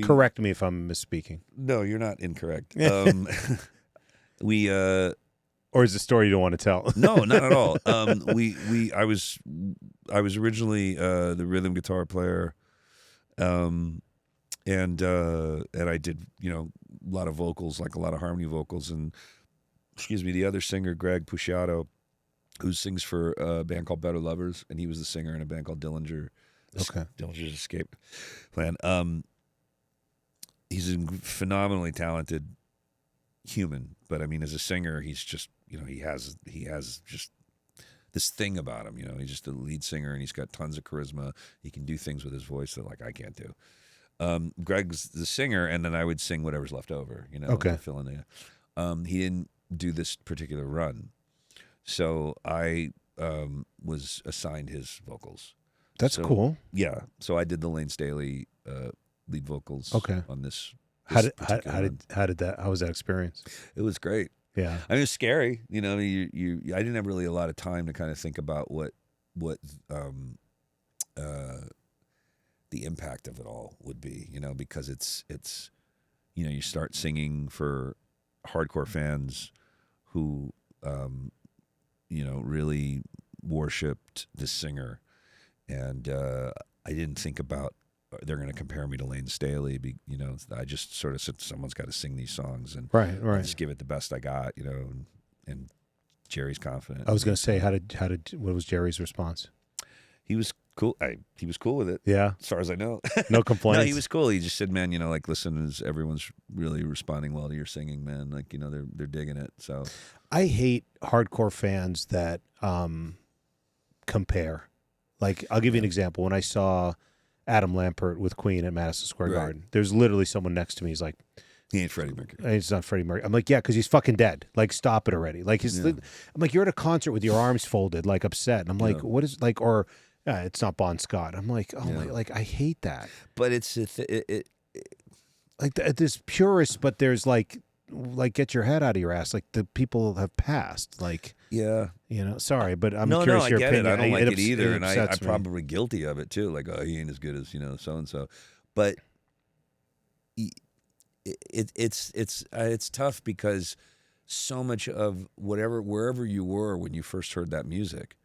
correct me if I'm misspeaking. No, you're not incorrect. Or is the story you don't want to tell? No, not at all. I was originally the rhythm guitar player, and I did a lot of vocals, like a lot of harmony vocals, and the other singer, Greg Puciato, who sings for a band called Better Lovers, and he was the singer in a band called Dillinger. Dillinger's Escape Plan. He's a phenomenally talented human, but I mean, as a singer, he's just he has just this thing about him. He's just a lead singer, and he's got tons of charisma. He can do things with his voice that like I can't do. Greg's the singer, and then I would sing whatever's left over. Fill in the. He didn't do this particular run, so I was assigned his vocals. That's cool. Yeah, so I did the Layne Staley lead vocals. Okay. On this. How was that experience? It was great. Yeah. I mean, it's scary. You know, I didn't have really a lot of time to kind of think about what the impact of it all would be. You know, because it's you know, you start singing for hardcore fans who you know, really worshipped this singer, and I didn't think about they're going to compare me to Layne Staley. You know, I just sort of said someone's got to sing these songs, and right. just give it the best I got. You know, and Jerry's confident. I was going to say, what was Jerry's response? He was cool. He was cool with it. Yeah, as far as I know, no complaints. No, he was cool. He just said, "Man, you know, like, listen, everyone's really responding well to your singing, man. Like, you know, they're digging it." So, I hate hardcore fans that compare. Like, I'll give you an example. When I saw Adam Lampert with Queen at Madison Square Garden, there's literally someone next to me. He's like, he ain't Freddie Mercury. He's not Freddie Mercury. I'm like, yeah, because he's fucking dead. Like, stop it already. Like, I'm like, you're at a concert with your arms folded, like upset. And I'm like, what is, like, or it's not Bon Scott. I'm like, oh, like, I hate that. But it's like there's purists, but there's like get your head out of your ass. Like, the people have passed. Like, yeah, you know. Sorry, but I'm curious. No, I get opinion. it. I don't like it either, and I'm me. probably guilty of it too. Like, oh, he ain't as good as, you know, so and so. But it's tough because so much of wherever you were when you first heard that music,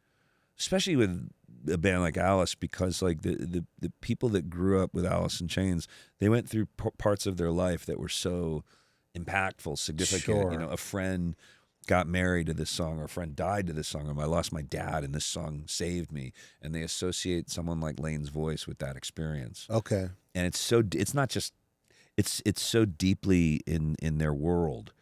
especially with a band like Alice, because like the people that grew up with Alice in Chains, they went through parts of their life that were so impactful, significant. Sure. You know, a friend got married to this song, or a friend died to this song, or I lost my dad and this song saved me, and they associate someone like Layne's voice with that experience. Okay. And it's not just it's so deeply in their world.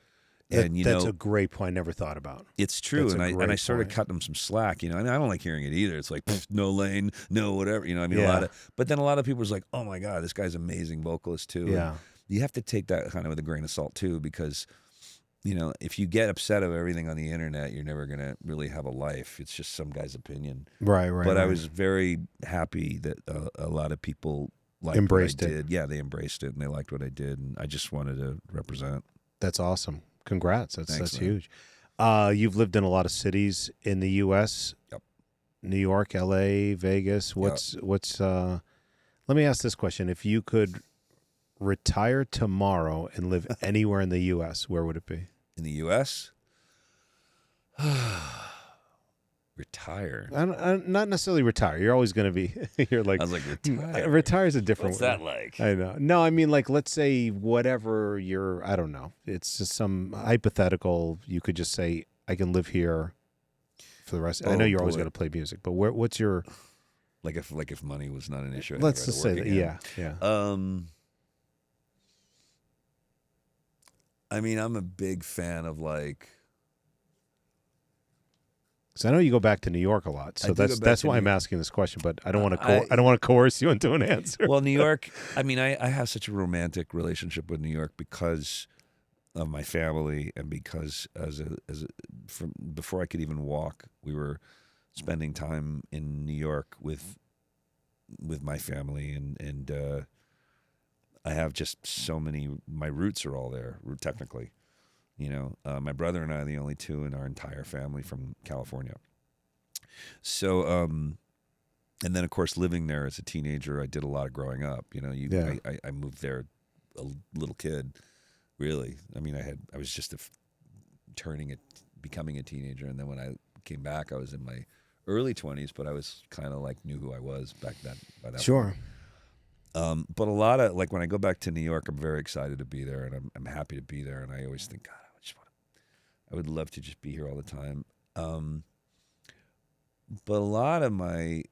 And that's a great point. I never thought about. It's true, and I sort of cut them some slack. You know, I mean, I don't like hearing it either. It's like, no Layne, no whatever. You know, I mean, but then a lot of people was like, oh my God, this guy's amazing vocalist too. Yeah, and you have to take that kind of with a grain of salt too, because, you know, if you get upset of everything on the internet, you're never gonna really have a life. It's just some guy's opinion. Right. But I was very happy that a lot of people embraced what I did. Yeah, they embraced it and they liked what I did, and I just wanted to represent. That's awesome. Congrats. Thanks, that's man. huge. You've lived in a lot of cities in the U.S. Yep. New York, L.A., Vegas. What's let me ask this question. If you could retire tomorrow and live anywhere in the U.S., where would it be? In the U.S.? Retire. Not necessarily retire. You're always going to be. You're like. I was like, retire. Retire is a different. What's that like? I know. No, I mean, like, let's say whatever you're. I don't know. It's just some hypothetical. You could just say, I can live here for the rest. I know you're always going to play music, but what's your. Like if money was not an issue. Let's just say that. Again. Yeah. I mean, I'm a big fan of like. So I know you go back to New York a lot, so that's why I'm asking this question. But I don't want to I don't want to coerce you into an answer. Well, New York. I mean, I have such a romantic relationship with New York because of my family, and because from before I could even walk, we were spending time in New York with my family, and I have just so many. My roots are all there, technically. You know, my brother and I are the only two in our entire family from California. So, and then of course, living there as a teenager, I did a lot of growing up. You know, I moved there a little kid, really. I mean, I was just becoming a teenager, and then when I came back, I was in my early 20s, but I was kind of like knew who I was by that point. Sure. But a lot of, like, when I go back to New York, I'm very excited to be there, and I'm happy to be there, and I always think, God, I would love to just be here all the time. But a lot of my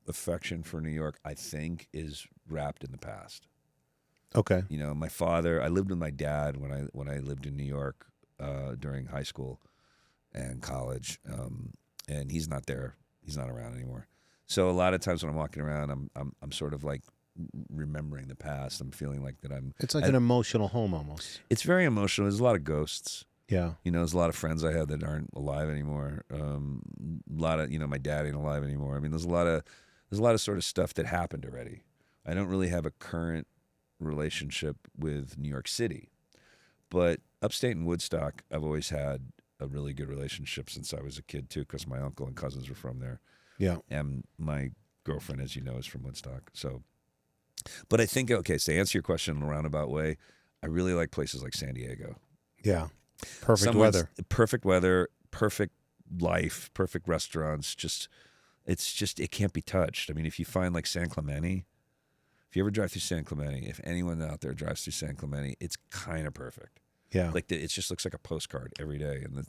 affection for New York, I think, is wrapped in the past. Okay. You know, my father, I lived with my dad when I lived in New York during high school and college, and he's not there. He's not around anymore. So a lot of times when I'm walking around, I'm sort of like remembering the past. I'm feeling like that It's like an emotional home almost. It's very emotional. There's a lot of ghosts. Yeah. There's a lot of friends I had that aren't alive anymore. A lot of, my dad ain't alive anymore. I mean, there's a lot of sort of stuff that happened already. I don't really have a current relationship with New York City, but upstate in Woodstock, I've always had a really good relationship since I was a kid too, because my uncle and cousins were from there. Yeah. And my girlfriend, as you know, is from Woodstock. So, but I think, okay, so to answer your question in a roundabout way, I really like places like San Diego. Yeah. Perfect weather, perfect life, perfect restaurants. It can't be touched. I mean, if you find like San Clemente, if you ever drive through San Clemente, if anyone out there drives through San Clemente, it's kind of perfect. Yeah. Like it just looks like a postcard every day. And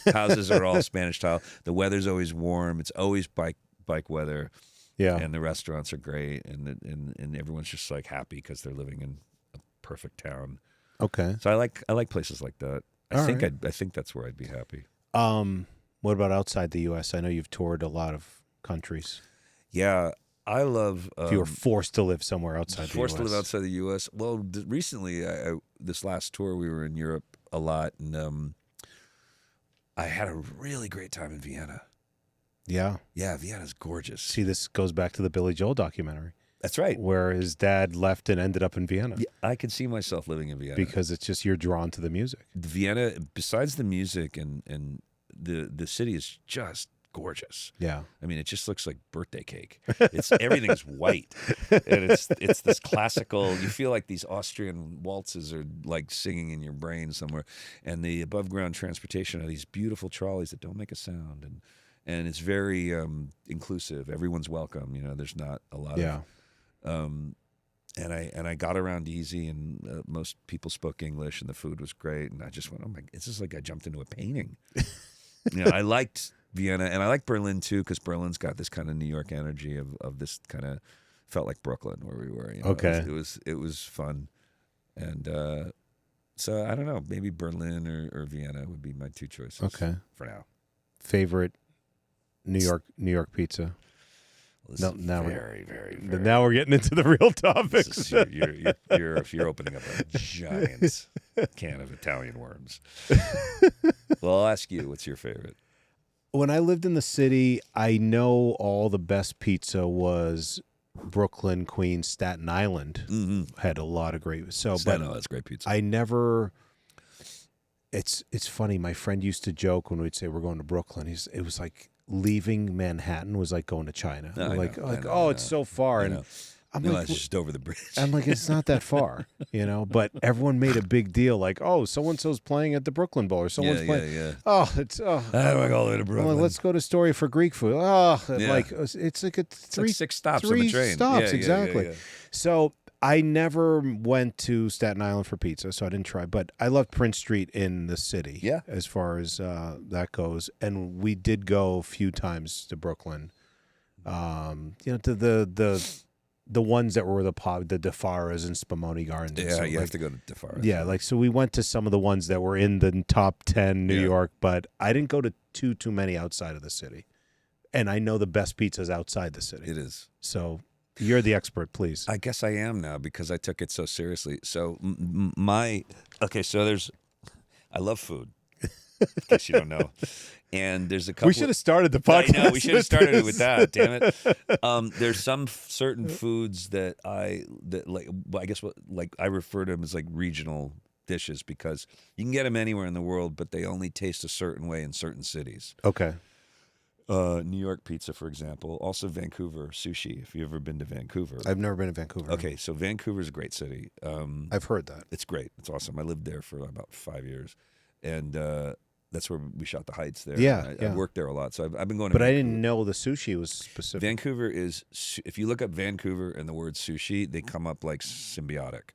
the houses are all Spanish tile. The weather's always warm. It's always bike weather. Yeah. And the restaurants are great. And everyone's just like happy because they're living in a perfect town. Okay. So I like places like that. I think that's where I'd be happy. What about outside the U.S.? I know you've toured a lot of countries. Yeah, I love. If you were forced to live somewhere outside the U.S. Forced to live outside the U.S. Well, recently, this last tour, we were in Europe a lot, and I had a really great time in Vienna. Yeah. Yeah, Vienna's gorgeous. See, this goes back to the Billy Joel documentary. That's right. Where his dad left and ended up in Vienna. Yeah, I could see myself living in Vienna. Because it's just you're drawn to the music. Vienna, besides the music and the city is just gorgeous. Yeah. I mean, it just looks like birthday cake. Everything's white. And it's this classical, you feel like these Austrian waltzes are like singing in your brain somewhere. And the above ground transportation are these beautiful trolleys that don't make a sound. And it's very inclusive. Everyone's welcome. There's not a lot of and I got around easy, and most people spoke English, and the food was great, and I just went, oh my! It's just like I jumped into a painting. I liked Vienna, and I like Berlin too, because Berlin's got this kind of New York energy of this kind of felt like Brooklyn where we were. Okay, it was fun, and so I don't know, maybe Berlin or Vienna would be my two choices. Okay, for now. Favorite New York pizza. Well, now very. Now we're getting into the real topics. You're opening up a giant can of Italian worms. Well, I'll ask you, what's your favorite? When I lived in the city, I know all the best pizza was Brooklyn, Queens, Staten Island. Mm-hmm. Had a lot of great. That's great pizza. I never. It's funny. My friend used to joke when we'd say we're going to Brooklyn. It was like leaving Manhattan was like going to China. It's so far, and I'm like, it's just over the bridge. I'm like, it's not that far, But everyone made a big deal, like, oh, so and so's playing at the Brooklyn Bowl, or someone's playing. Yeah. Oh, it's how do I go all the way to Brooklyn? Well, let's go to Story for Greek food. Oh, like it's like three 6 stops on the train. Stops exactly. So I never went to Staten Island for pizza, so I didn't try. But I loved Prince Street in the city. Yeah. As far as that goes, and we did go a few times to Brooklyn. To the ones that were the DeFaras and Spumoni Gardens. Yeah, you have to go to DeFaras. Yeah, so we went to some of the ones that were in the top 10 New York, but I didn't go to too many outside of the city. And I know the best pizzas outside the city. It is. So you're the expert, please. I guess I am now because I took it so seriously. So I love food. In case you don't know. And there's a couple. We should have started the podcast. I know, we should have started it with that. Damn it. There's some certain foods that I refer to them as like regional dishes because you can get them anywhere in the world, but they only taste a certain way in certain cities. Okay. New York pizza, for example. Also Vancouver sushi. If you've ever been to Vancouver, I've never been to Vancouver. Okay, so Vancouver's a great city. I've heard that. It's great. It's awesome. I lived there for about 5 years, and that's where we shot The Heights there. I worked there a lot, so I've been going to But Vancouver. I didn't know the sushi was specific. Vancouver is, if you look up Vancouver and the word sushi, they come up like symbiotic.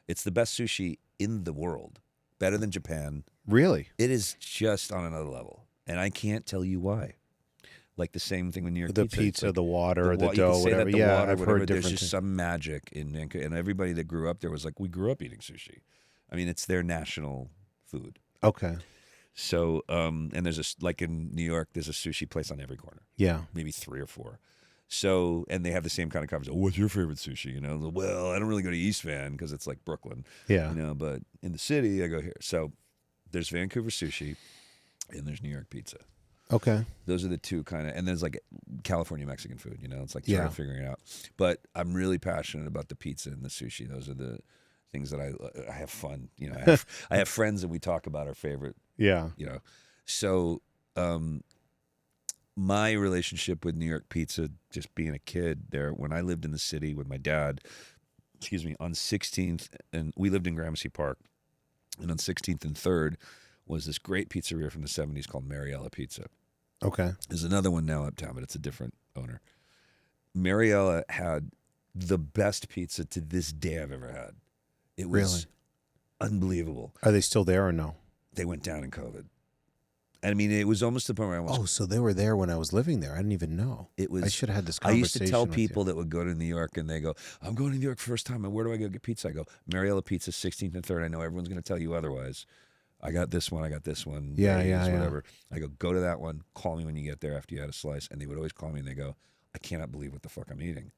It's the best sushi in the world. Better than Japan. Really? It is just on another level, and I can't tell you why. Like the same thing when you're the pizza, the water, the dough, whatever. I've heard different. There's just some magic in Vancouver, and everybody that grew up there was like, we grew up eating sushi. I mean, it's their national food. Okay. So, and there's like in New York, there's a sushi place on every corner. Yeah. Maybe 3 or 4. So, and they have the same kind of conversation. What's your favorite sushi? You know, well, I don't really go to East Van because it's like Brooklyn. Yeah. You know, but in the city, I go here. So there's Vancouver sushi and there's New York pizza. Okay. Those are the two kind of, and there's like California Mexican food, you know, it's like trying to figure it out. But I'm really passionate about the pizza and the sushi. Those are the things that I have fun. You know, I have friends and we talk about our favorite. Yeah. You know, so my relationship with New York pizza, just being a kid there, when I lived in the city with my dad, on 16th, and we lived in Gramercy Park, and on 16th and 3rd was this great pizzeria from the 70s called Mariella Pizza. Okay. There's another one now uptown, but it's a different owner. Mariella had the best pizza to this day I've ever had. It was unbelievable. Are they still there or no? They went down in COVID. I mean, it was almost the point where I was... Oh, so they were there when I was living there. I didn't even know. It was. I should have had this conversation. I used to tell people that would go to New York and they go, I'm going to New York first time, and where do I go get pizza? I go, Mariella Pizza, 16th and 3rd. I know everyone's going to tell you otherwise. I got this one. Yeah, whatever. I go to that one. Call me when you get there after you had a slice. And they would always call me and they go, I cannot believe what the fuck I'm eating.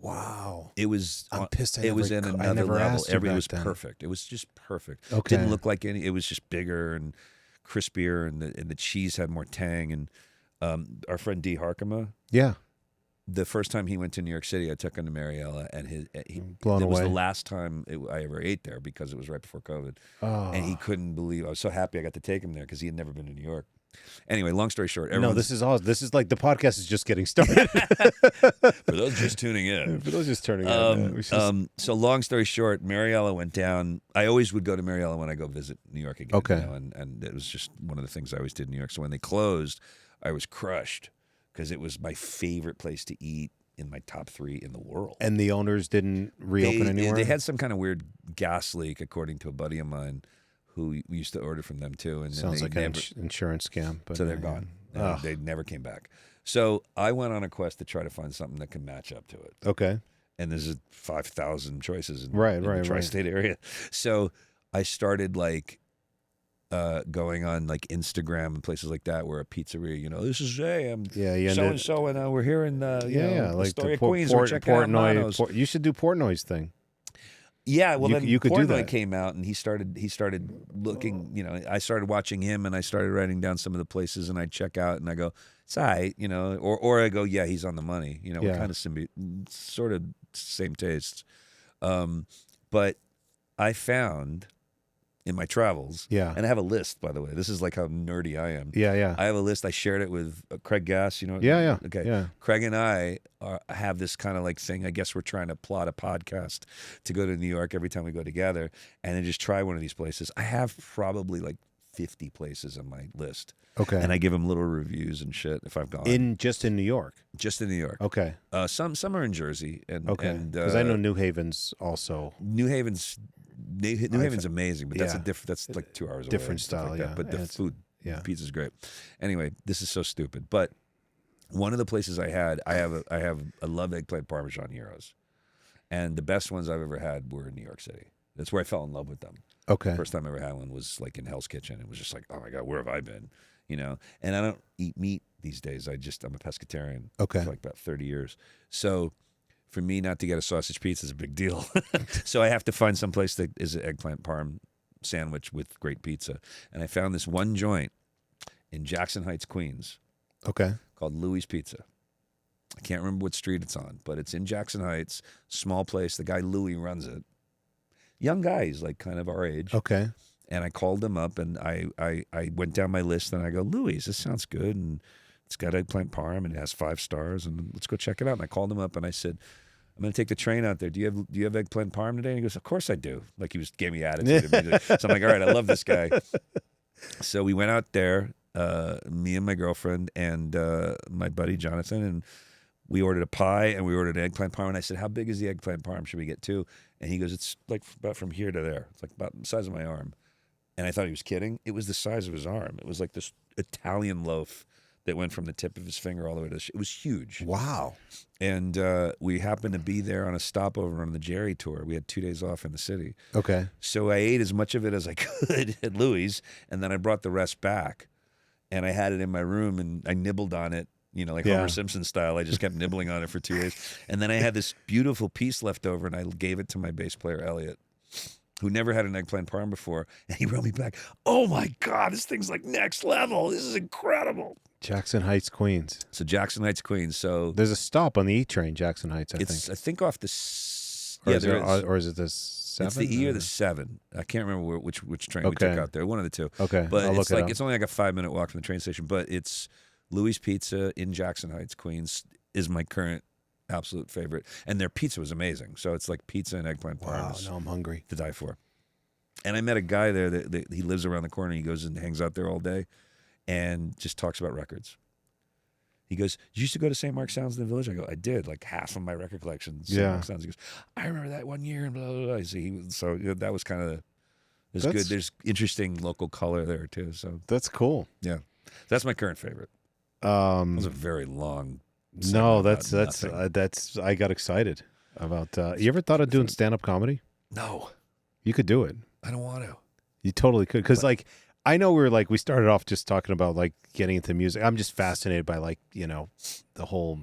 Wow. It was. I'm pissed. It was in another level. Everything was then. perfect. It was just perfect. Okay. Didn't look like any. It was just bigger and crispier, and the cheese had more tang. And our friend D. Harkema. Yeah. The first time he went to New York City, I took him to Mariella, and it Blown was away. the last time I ever ate there because it was right before COVID. Oh. And he couldn't believe. I was so happy I got to take him there because he had never been to New York. Anyway, long story short, no, this is awesome. This is like the podcast is just getting started. for those just tuning in. For those just turning in. So long story short, Mariella went down. I always would go to Mariella when I go visit New York again. Okay. You know, and it was just one of the things I always did in New York. So when they closed, I was crushed because it was my favorite place to eat in my top 3 in the world. And the owners didn't reopen anywhere? They had some kind of weird gas leak, according to a buddy of mine, who we used to order from them too. And sounds like an insurance scam. But so they're gone. They never came back. So I went on a quest to try to find something that can match up to it. Okay. And there's 5,000 choices in the tri-state area. So I started going on like Instagram and places like that where a pizzeria, you know, this is I'm so-and-so and we're here in like Astoria, the Queens. We're checking out Manos. You should do Portnoy's thing. Yeah, well, then you could do that. came out, and he started looking. You know, I started watching him, and I started writing down some of the places, and I check out, and I go, it's all right, you know, or I go, yeah, he's on the money. You know, we're kind of sort of same tastes. But I found in my travels, and I have a list, by the way. This is like how nerdy I am. Yeah. I have a list. I shared it with Craig Gass. You know. Yeah. Okay. Yeah. Craig and I have this kind of like thing. I guess we're trying to plot a podcast to go to New York every time we go together, and then just try one of these places. I have probably like 50 places on my list. Okay. And I give them little reviews and shit if I've gone. Just in New York? Just in New York. Okay. Some are in Jersey. Okay. Because I know New Haven's also. New Haven's amazing, but that's like 2 hours away. Different style, like yeah. But the food, pizza's great. Anyway, this is so stupid. But one of the places I love eggplant Parmesan gyros. And the best ones I've ever had were in New York City. That's where I fell in love with them. Okay. First time I ever had one was like in Hell's Kitchen. It was just like, oh my God, where have I been? You know, and I don't eat meat these days. I'm a pescatarian. Okay. For like about 30 years. So for me not to get a sausage pizza is a big deal. So I have to find some place that is an eggplant parm sandwich with great pizza. And I found this one joint in Jackson Heights, Queens. Okay. Called Louie's Pizza. I can't remember what street it's on, but it's in Jackson Heights, small place. The guy Louie runs it. Young guy, he's like kind of our age. Okay. And I called him up and I went down my list and I go, Louie, this sounds good. And it's got eggplant parm and it has 5 stars and let's go check it out. And I called him up and I said, I'm going to take the train out there. Do you have eggplant parm today? And he goes, of course I do. Like he gave me attitude. So I'm like, all right, I love this guy. So we went out there, me and my girlfriend and my buddy Jonathan, and we ordered a pie and we ordered an eggplant parm. And I said, how big is the eggplant parm? Should we get 2? And he goes, it's like about from here to there. It's like about the size of my arm. And I thought he was kidding. It was the size of his arm. It was like this Italian loaf that went from the tip of his finger all the way to it was huge. Wow. And we happened to be there on a stopover on the Jerry tour. We had 2 days off in the city. Okay. So I ate as much of it as I could at Louie's, and then I brought the rest back. And I had it in my room, and I nibbled on it like Homer Simpson style. I just kept nibbling on it for 2 days. And then I had this beautiful piece left over, and I gave it to my bass player, Elliot, who never had an eggplant parm before. And he wrote me back, "Oh, my God, this thing's like next level. This is incredible." Jackson Heights, Queens. So Jackson Heights, Queens. So there's a stop on the E train, Jackson Heights, I think off the... there is. Or is it the 7? It's the E or the 7. I can't remember which train we took out there. One of the two. Okay, but I'll look it up. it's only like a 5-minute walk from the train station. But it's Louis Pizza in Jackson Heights, Queens, is my current absolute favorite. And their pizza was amazing. So it's like pizza and eggplant parm. Wow, now I'm hungry. To die for. And I met a guy there that he lives around the corner. He goes and hangs out there all day and just talks about records. He goes, "You used to go to St. Mark Sounds in the Village?" I go, "I did, like half of my record collection. St. Mark Sounds." He goes, "I remember that one year," and blah, blah, blah. So that was kind of, good. There's interesting local color there too. So that's cool. Yeah. That's my current favorite. That was a very long. No, that's I got excited about, you ever thought of doing stand-up comedy? No. You could do it. I don't want to. You totally could. Because, I know we started off just talking about, getting into music. I'm just fascinated by, the whole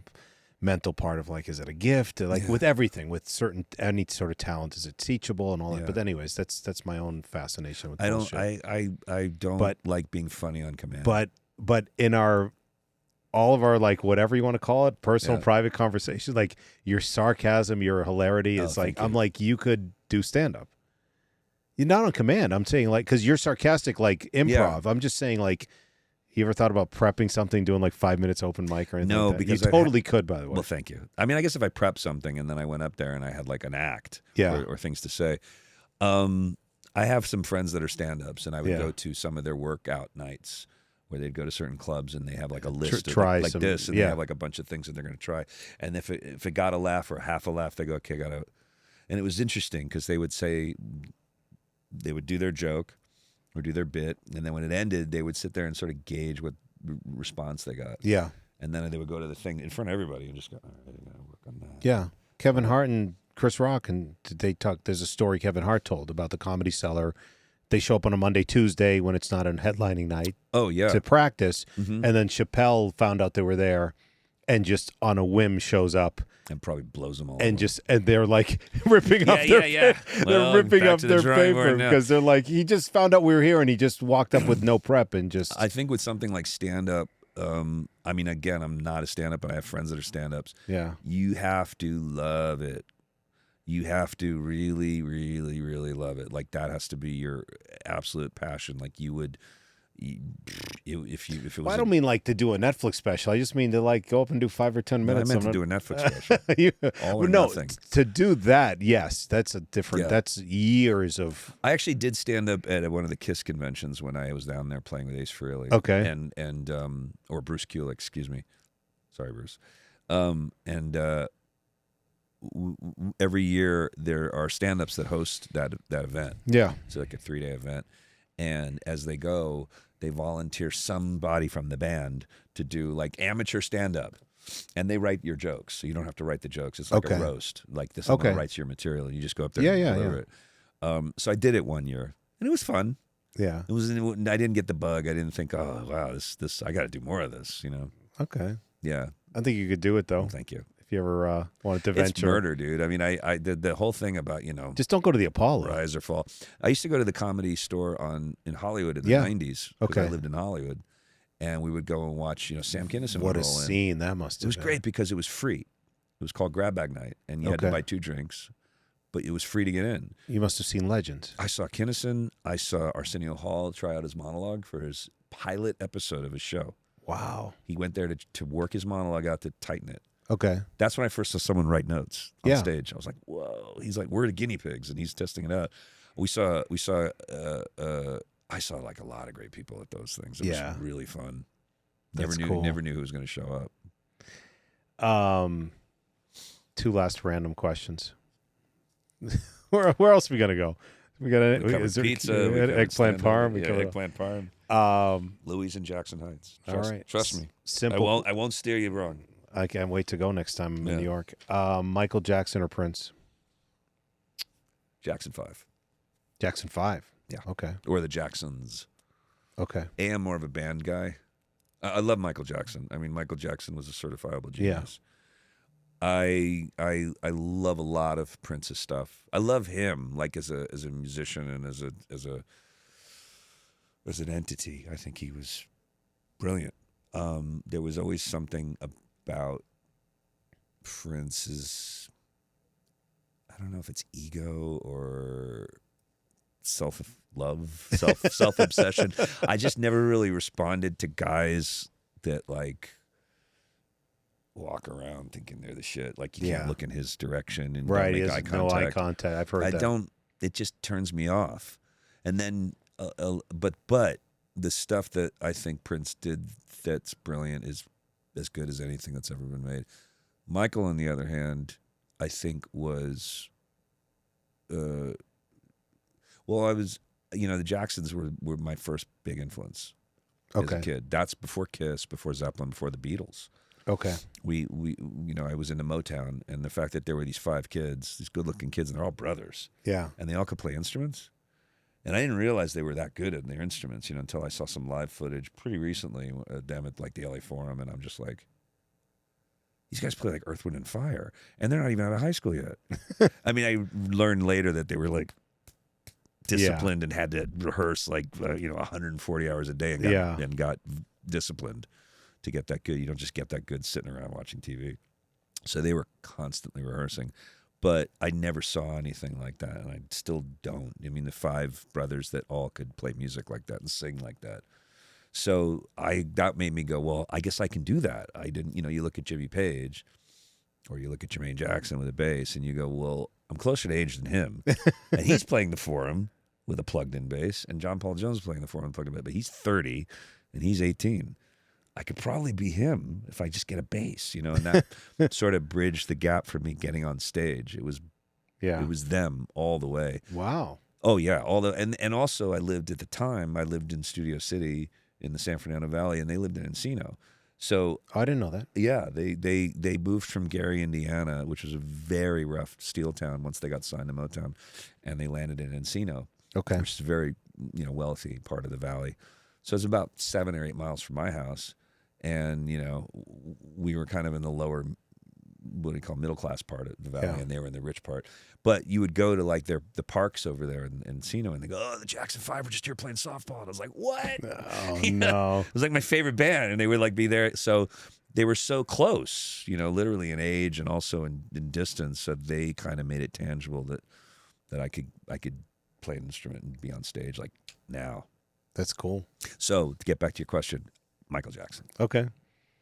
mental part of, is it a gift? With everything, with any sort of talent, is it teachable and all that? But anyways, that's my own fascination with bullshit. I don't like being funny on command. But in all of our, whatever you want to call it, personal, private conversations, your sarcasm, your hilarity is I'm like, you could do stand-up. You're not on command. I'm saying, because you're sarcastic, improv. Yeah. I'm just saying, you ever thought about prepping something, doing 5 minutes open mic or anything? No, like that? because you totally could, by the way. Well, thank you. I mean, I guess if I prepped something and then I went up there and I had an act or things to say. I have some friends that are stand-ups, and I would go to some of their workout nights where they'd go to certain clubs and they have a list of this, and they have a bunch of things that they're going to try. And if it got a laugh or half a laugh, they go, "Okay, got to." And it was interesting because they would say, they would do their joke or do their bit, and then when it ended, they would sit there and sort of gauge what response they got. Yeah. And then they would go to the thing in front of everybody and just go, "All right, I got to work on that." Yeah. Kevin Hart and Chris Rock, and they talk. There's a story Kevin Hart told about the Comedy Cellar. They show up on a Monday, Tuesday when it's not a headlining night. Oh, yeah. To practice. Mm-hmm. And then Chappelle found out they were there and just on a whim shows up. And probably blows them all. And they're ripping up their they're ripping up their paper because they're he just found out we were here and he just walked up with no prep and just. I think with something like stand-up, I mean, again, I'm not a stand-up, but I have friends that are stand-ups. Yeah. You have to love it. You have to really, really, really love it. That has to be your absolute passion. You would, if it was. Well, I don't mean to do a Netflix special. I just mean to go up and do 5 or 10 minutes. I meant to do a Netflix special. All or nothing. To do that, yes, that's a different. Yeah. That's years of. I actually did stand up at one of the KISS conventions when I was down there playing with Ace Frehley. Okay. And or Bruce Kulick, excuse me. Sorry, Bruce. Every year there are stand-ups that host that event. Yeah. It's a 3-day event. And as they go, they volunteer somebody from the band to do amateur stand-up. And they write your jokes. So you don't have to write the jokes. It's a roast. Someone writes your material and you just go up there and deliver it. So I did it one year. And it was fun. Yeah. I didn't get the bug. I didn't think, "Oh, wow, this I got to do more of this," Okay. Yeah. I think you could do it, though. Well, thank you. If you ever wanted to venture. It's murder, dude. I mean, I did the whole thing about, just don't go to the Apollo. Rise or fall. I used to go to the Comedy Store in Hollywood in the 90s. Okay. I lived in Hollywood. And we would go and watch, Sam Kinison. What a scene that must have been. It was great because it was free. It was called Grab Bag Night. And you had to buy 2 drinks. But it was free to get in. You must have seen legends. I saw Kinison. I saw Arsenio Hall try out his monologue for his pilot episode of his show. Wow. He went there to work his monologue out to tighten it. Okay. That's when I first saw someone write notes on stage. I was like, whoa. He's like, we're the guinea pigs, and he's testing it out. I saw a lot of great people at those things. It was really fun. Never knew who was going to show up. 2 last random questions. Where else are we going to go? We got pizza, eggplant parm. Eggplant parm. Louis in Jackson Heights. All right. Trust me. Simple. I won't steer you wrong. I can't wait to go next time in New York. Michael Jackson or Prince? Jackson 5. Jackson 5. Yeah. Okay. Or the Jacksons. Okay. I am more of a band guy. I love Michael Jackson. I mean, Michael Jackson was a certifiable genius. I love a lot of Prince's stuff. I love him, like as a musician and as an entity. I think he was brilliant. There was always something about Prince's, I don't know if it's ego or self-love, self-obsession. I just never really responded to guys that like walk around thinking they're the shit. Like you can't look in his direction and don't make eye contact. No eye contact. I've heard that. It just turns me off. And then, but the stuff that I think Prince did that's brilliant is as good as anything that's ever been made. Michael, on the other hand, I think was, the Jacksons were my first big influence as a kid. That's before Kiss, before Zeppelin, before the Beatles. Okay. I was into Motown, and the fact that there were these 5 kids, these good-looking kids, and they're all brothers. Yeah. And they all could play instruments. And I didn't realize they were that good at their instruments, until I saw some live footage pretty recently, them at like the LA Forum, and I'm just like, these guys play like Earth, Wind, and Fire, and they're not even out of high school yet. I mean, I learned later that they were like disciplined and had to rehearse like 140 hours a day and got disciplined to get that good. You don't just get that good sitting around watching TV. So they were constantly rehearsing. But I never saw anything like that, and I still don't. I mean, the 5 brothers that all could play music like that and sing like that. So that made me go, well, I guess I can do that. I didn't, you look at Jimmy Page, or you look at Jermaine Jackson with a bass, and you go, well, I'm closer to age than him. And he's playing the Forum with a plugged-in bass, and John Paul Jones is playing the Forum with a plugged-in bass, but he's 30, and he's 18. I could probably be him if I just get a bass, and that sort of bridged the gap for me getting on stage. It was them all the way. Wow. Oh yeah, and also I lived in Studio City in the San Fernando Valley, and they lived in Encino. So I didn't know that. Yeah, they moved from Gary, Indiana, which was a very rough steel town once they got signed to Motown, and they landed in Encino. Okay. Which is a very wealthy part of the valley. So it's about 7 or 8 miles from my house. And, we were kind of in the lower, what do you call, middle class part of the valley, and they were in the rich part. But you would go to like the parks over there in Encino, and they go, oh, the Jackson 5 were just here playing softball. And I was like, what? Oh, no. It was like my favorite band, and they would like be there. So they were so close, literally in age and also in distance. So they kind of made it tangible that I could play an instrument and be on stage like now. That's cool. So to get back to your question, Michael Jackson. Okay.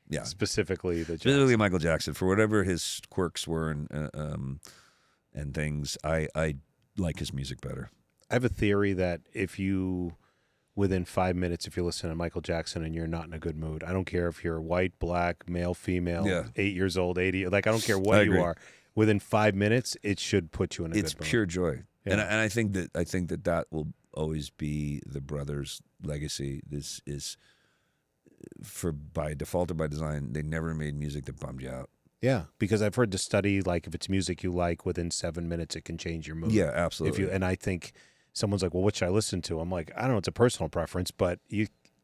Yeah. Specifically Michael Jackson, for whatever his quirks were and things, I like his music better. I have a theory that if you, within 5 minutes, if you listen to Michael Jackson and you're not in a good mood, I don't care if you're white, black, male, female, 8 years old, 80, like I don't care what you are. Within 5 minutes, it should put you in a good mood. It's pure joy. Yeah. And I think that will always be the brothers' legacy. This is, by default or by design, they never made music that bummed you out. Yeah, because I've heard the study, like if it's music you like, within 7 minutes it can change your mood. Yeah, absolutely. And I think someone's like, well, what should I listen to? I'm like, I don't know, it's a personal preference, but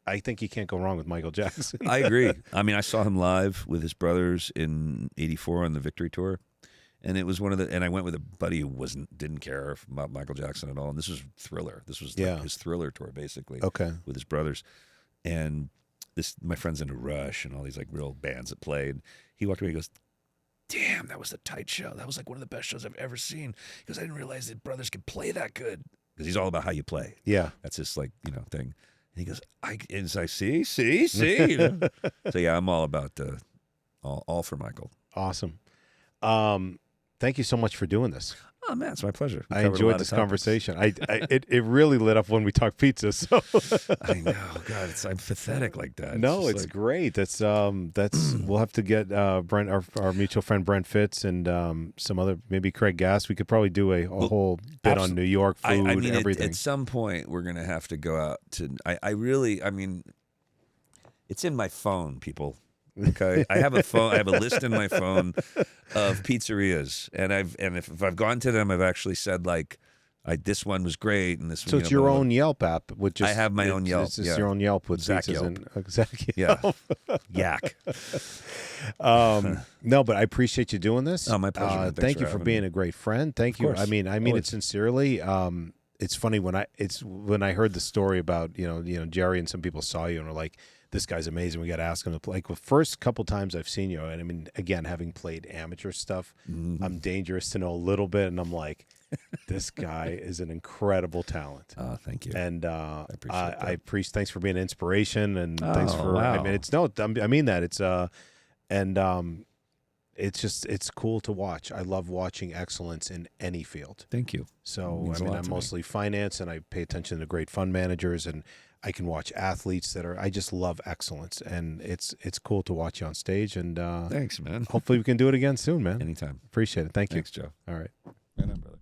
I think you can't go wrong with Michael Jackson. I agree. I mean, I saw him live with his brothers in '84 on the Victory Tour. And it was and I went with a buddy who didn't care about Michael Jackson at all. And this was Thriller. This was like his Thriller tour, basically. Okay. With his brothers. And my friend's into Rush and all these like real bands that played. He walked away and he goes, damn, that was a tight show. That was like one of the best shows I've ever seen. He goes, I didn't realize that brothers could play that good. Because he's all about how you play. Yeah. That's his like, thing. And he goes, see. So yeah, I'm all about all for Michael. Awesome. Thank you so much for doing this. Oh man, it's my pleasure. I enjoyed this conversation. It really lit up when we talked pizza. So I know, God, I'm pathetic like that. No, it's great. That's we'll have to get Brent, our mutual friend Brent Fitz, and some other, maybe Craig Gass. We could probably do a whole bit on New York food, I mean, everything. At some point, we're gonna have to go out to. I mean, it's in my phone, people. Okay, I have a phone. I have a list in my phone of pizzerias, and if I've gone to them, I've actually said like, This one was great, and this. So it's your own Yelp app with just. I have my own Yelp. It's just your own Yelp with Zach pizzas Yelp. and Zach Yelp. Yeah, yak. No, but I appreciate you doing this. Oh, my pleasure. Man. Thank you for being a great friend. Thank you. I mean it sincerely. It's funny when I heard the story about Jerry and some people saw you and were like, this guy's amazing. We got to ask him to play. Like the first couple times I've seen you, and I mean, again, having played amateur stuff, I'm dangerous to know a little bit, and I'm like, this guy is an incredible talent. Thank you. And I appreciate that. I appreciate. Thanks for being an inspiration, and thanks for. Wow. I mean, I mean that it's it's cool to watch. I love watching excellence in any field. Thank you. So I mean, I'm mostly finance, and I pay attention to great fund managers, and I can watch athletes I just love excellence, and it's cool to watch you on stage. And thanks, man. Hopefully we can do it again soon, man. Anytime. Appreciate it. Thank you. Thanks, Joe. All right. Right on, brother.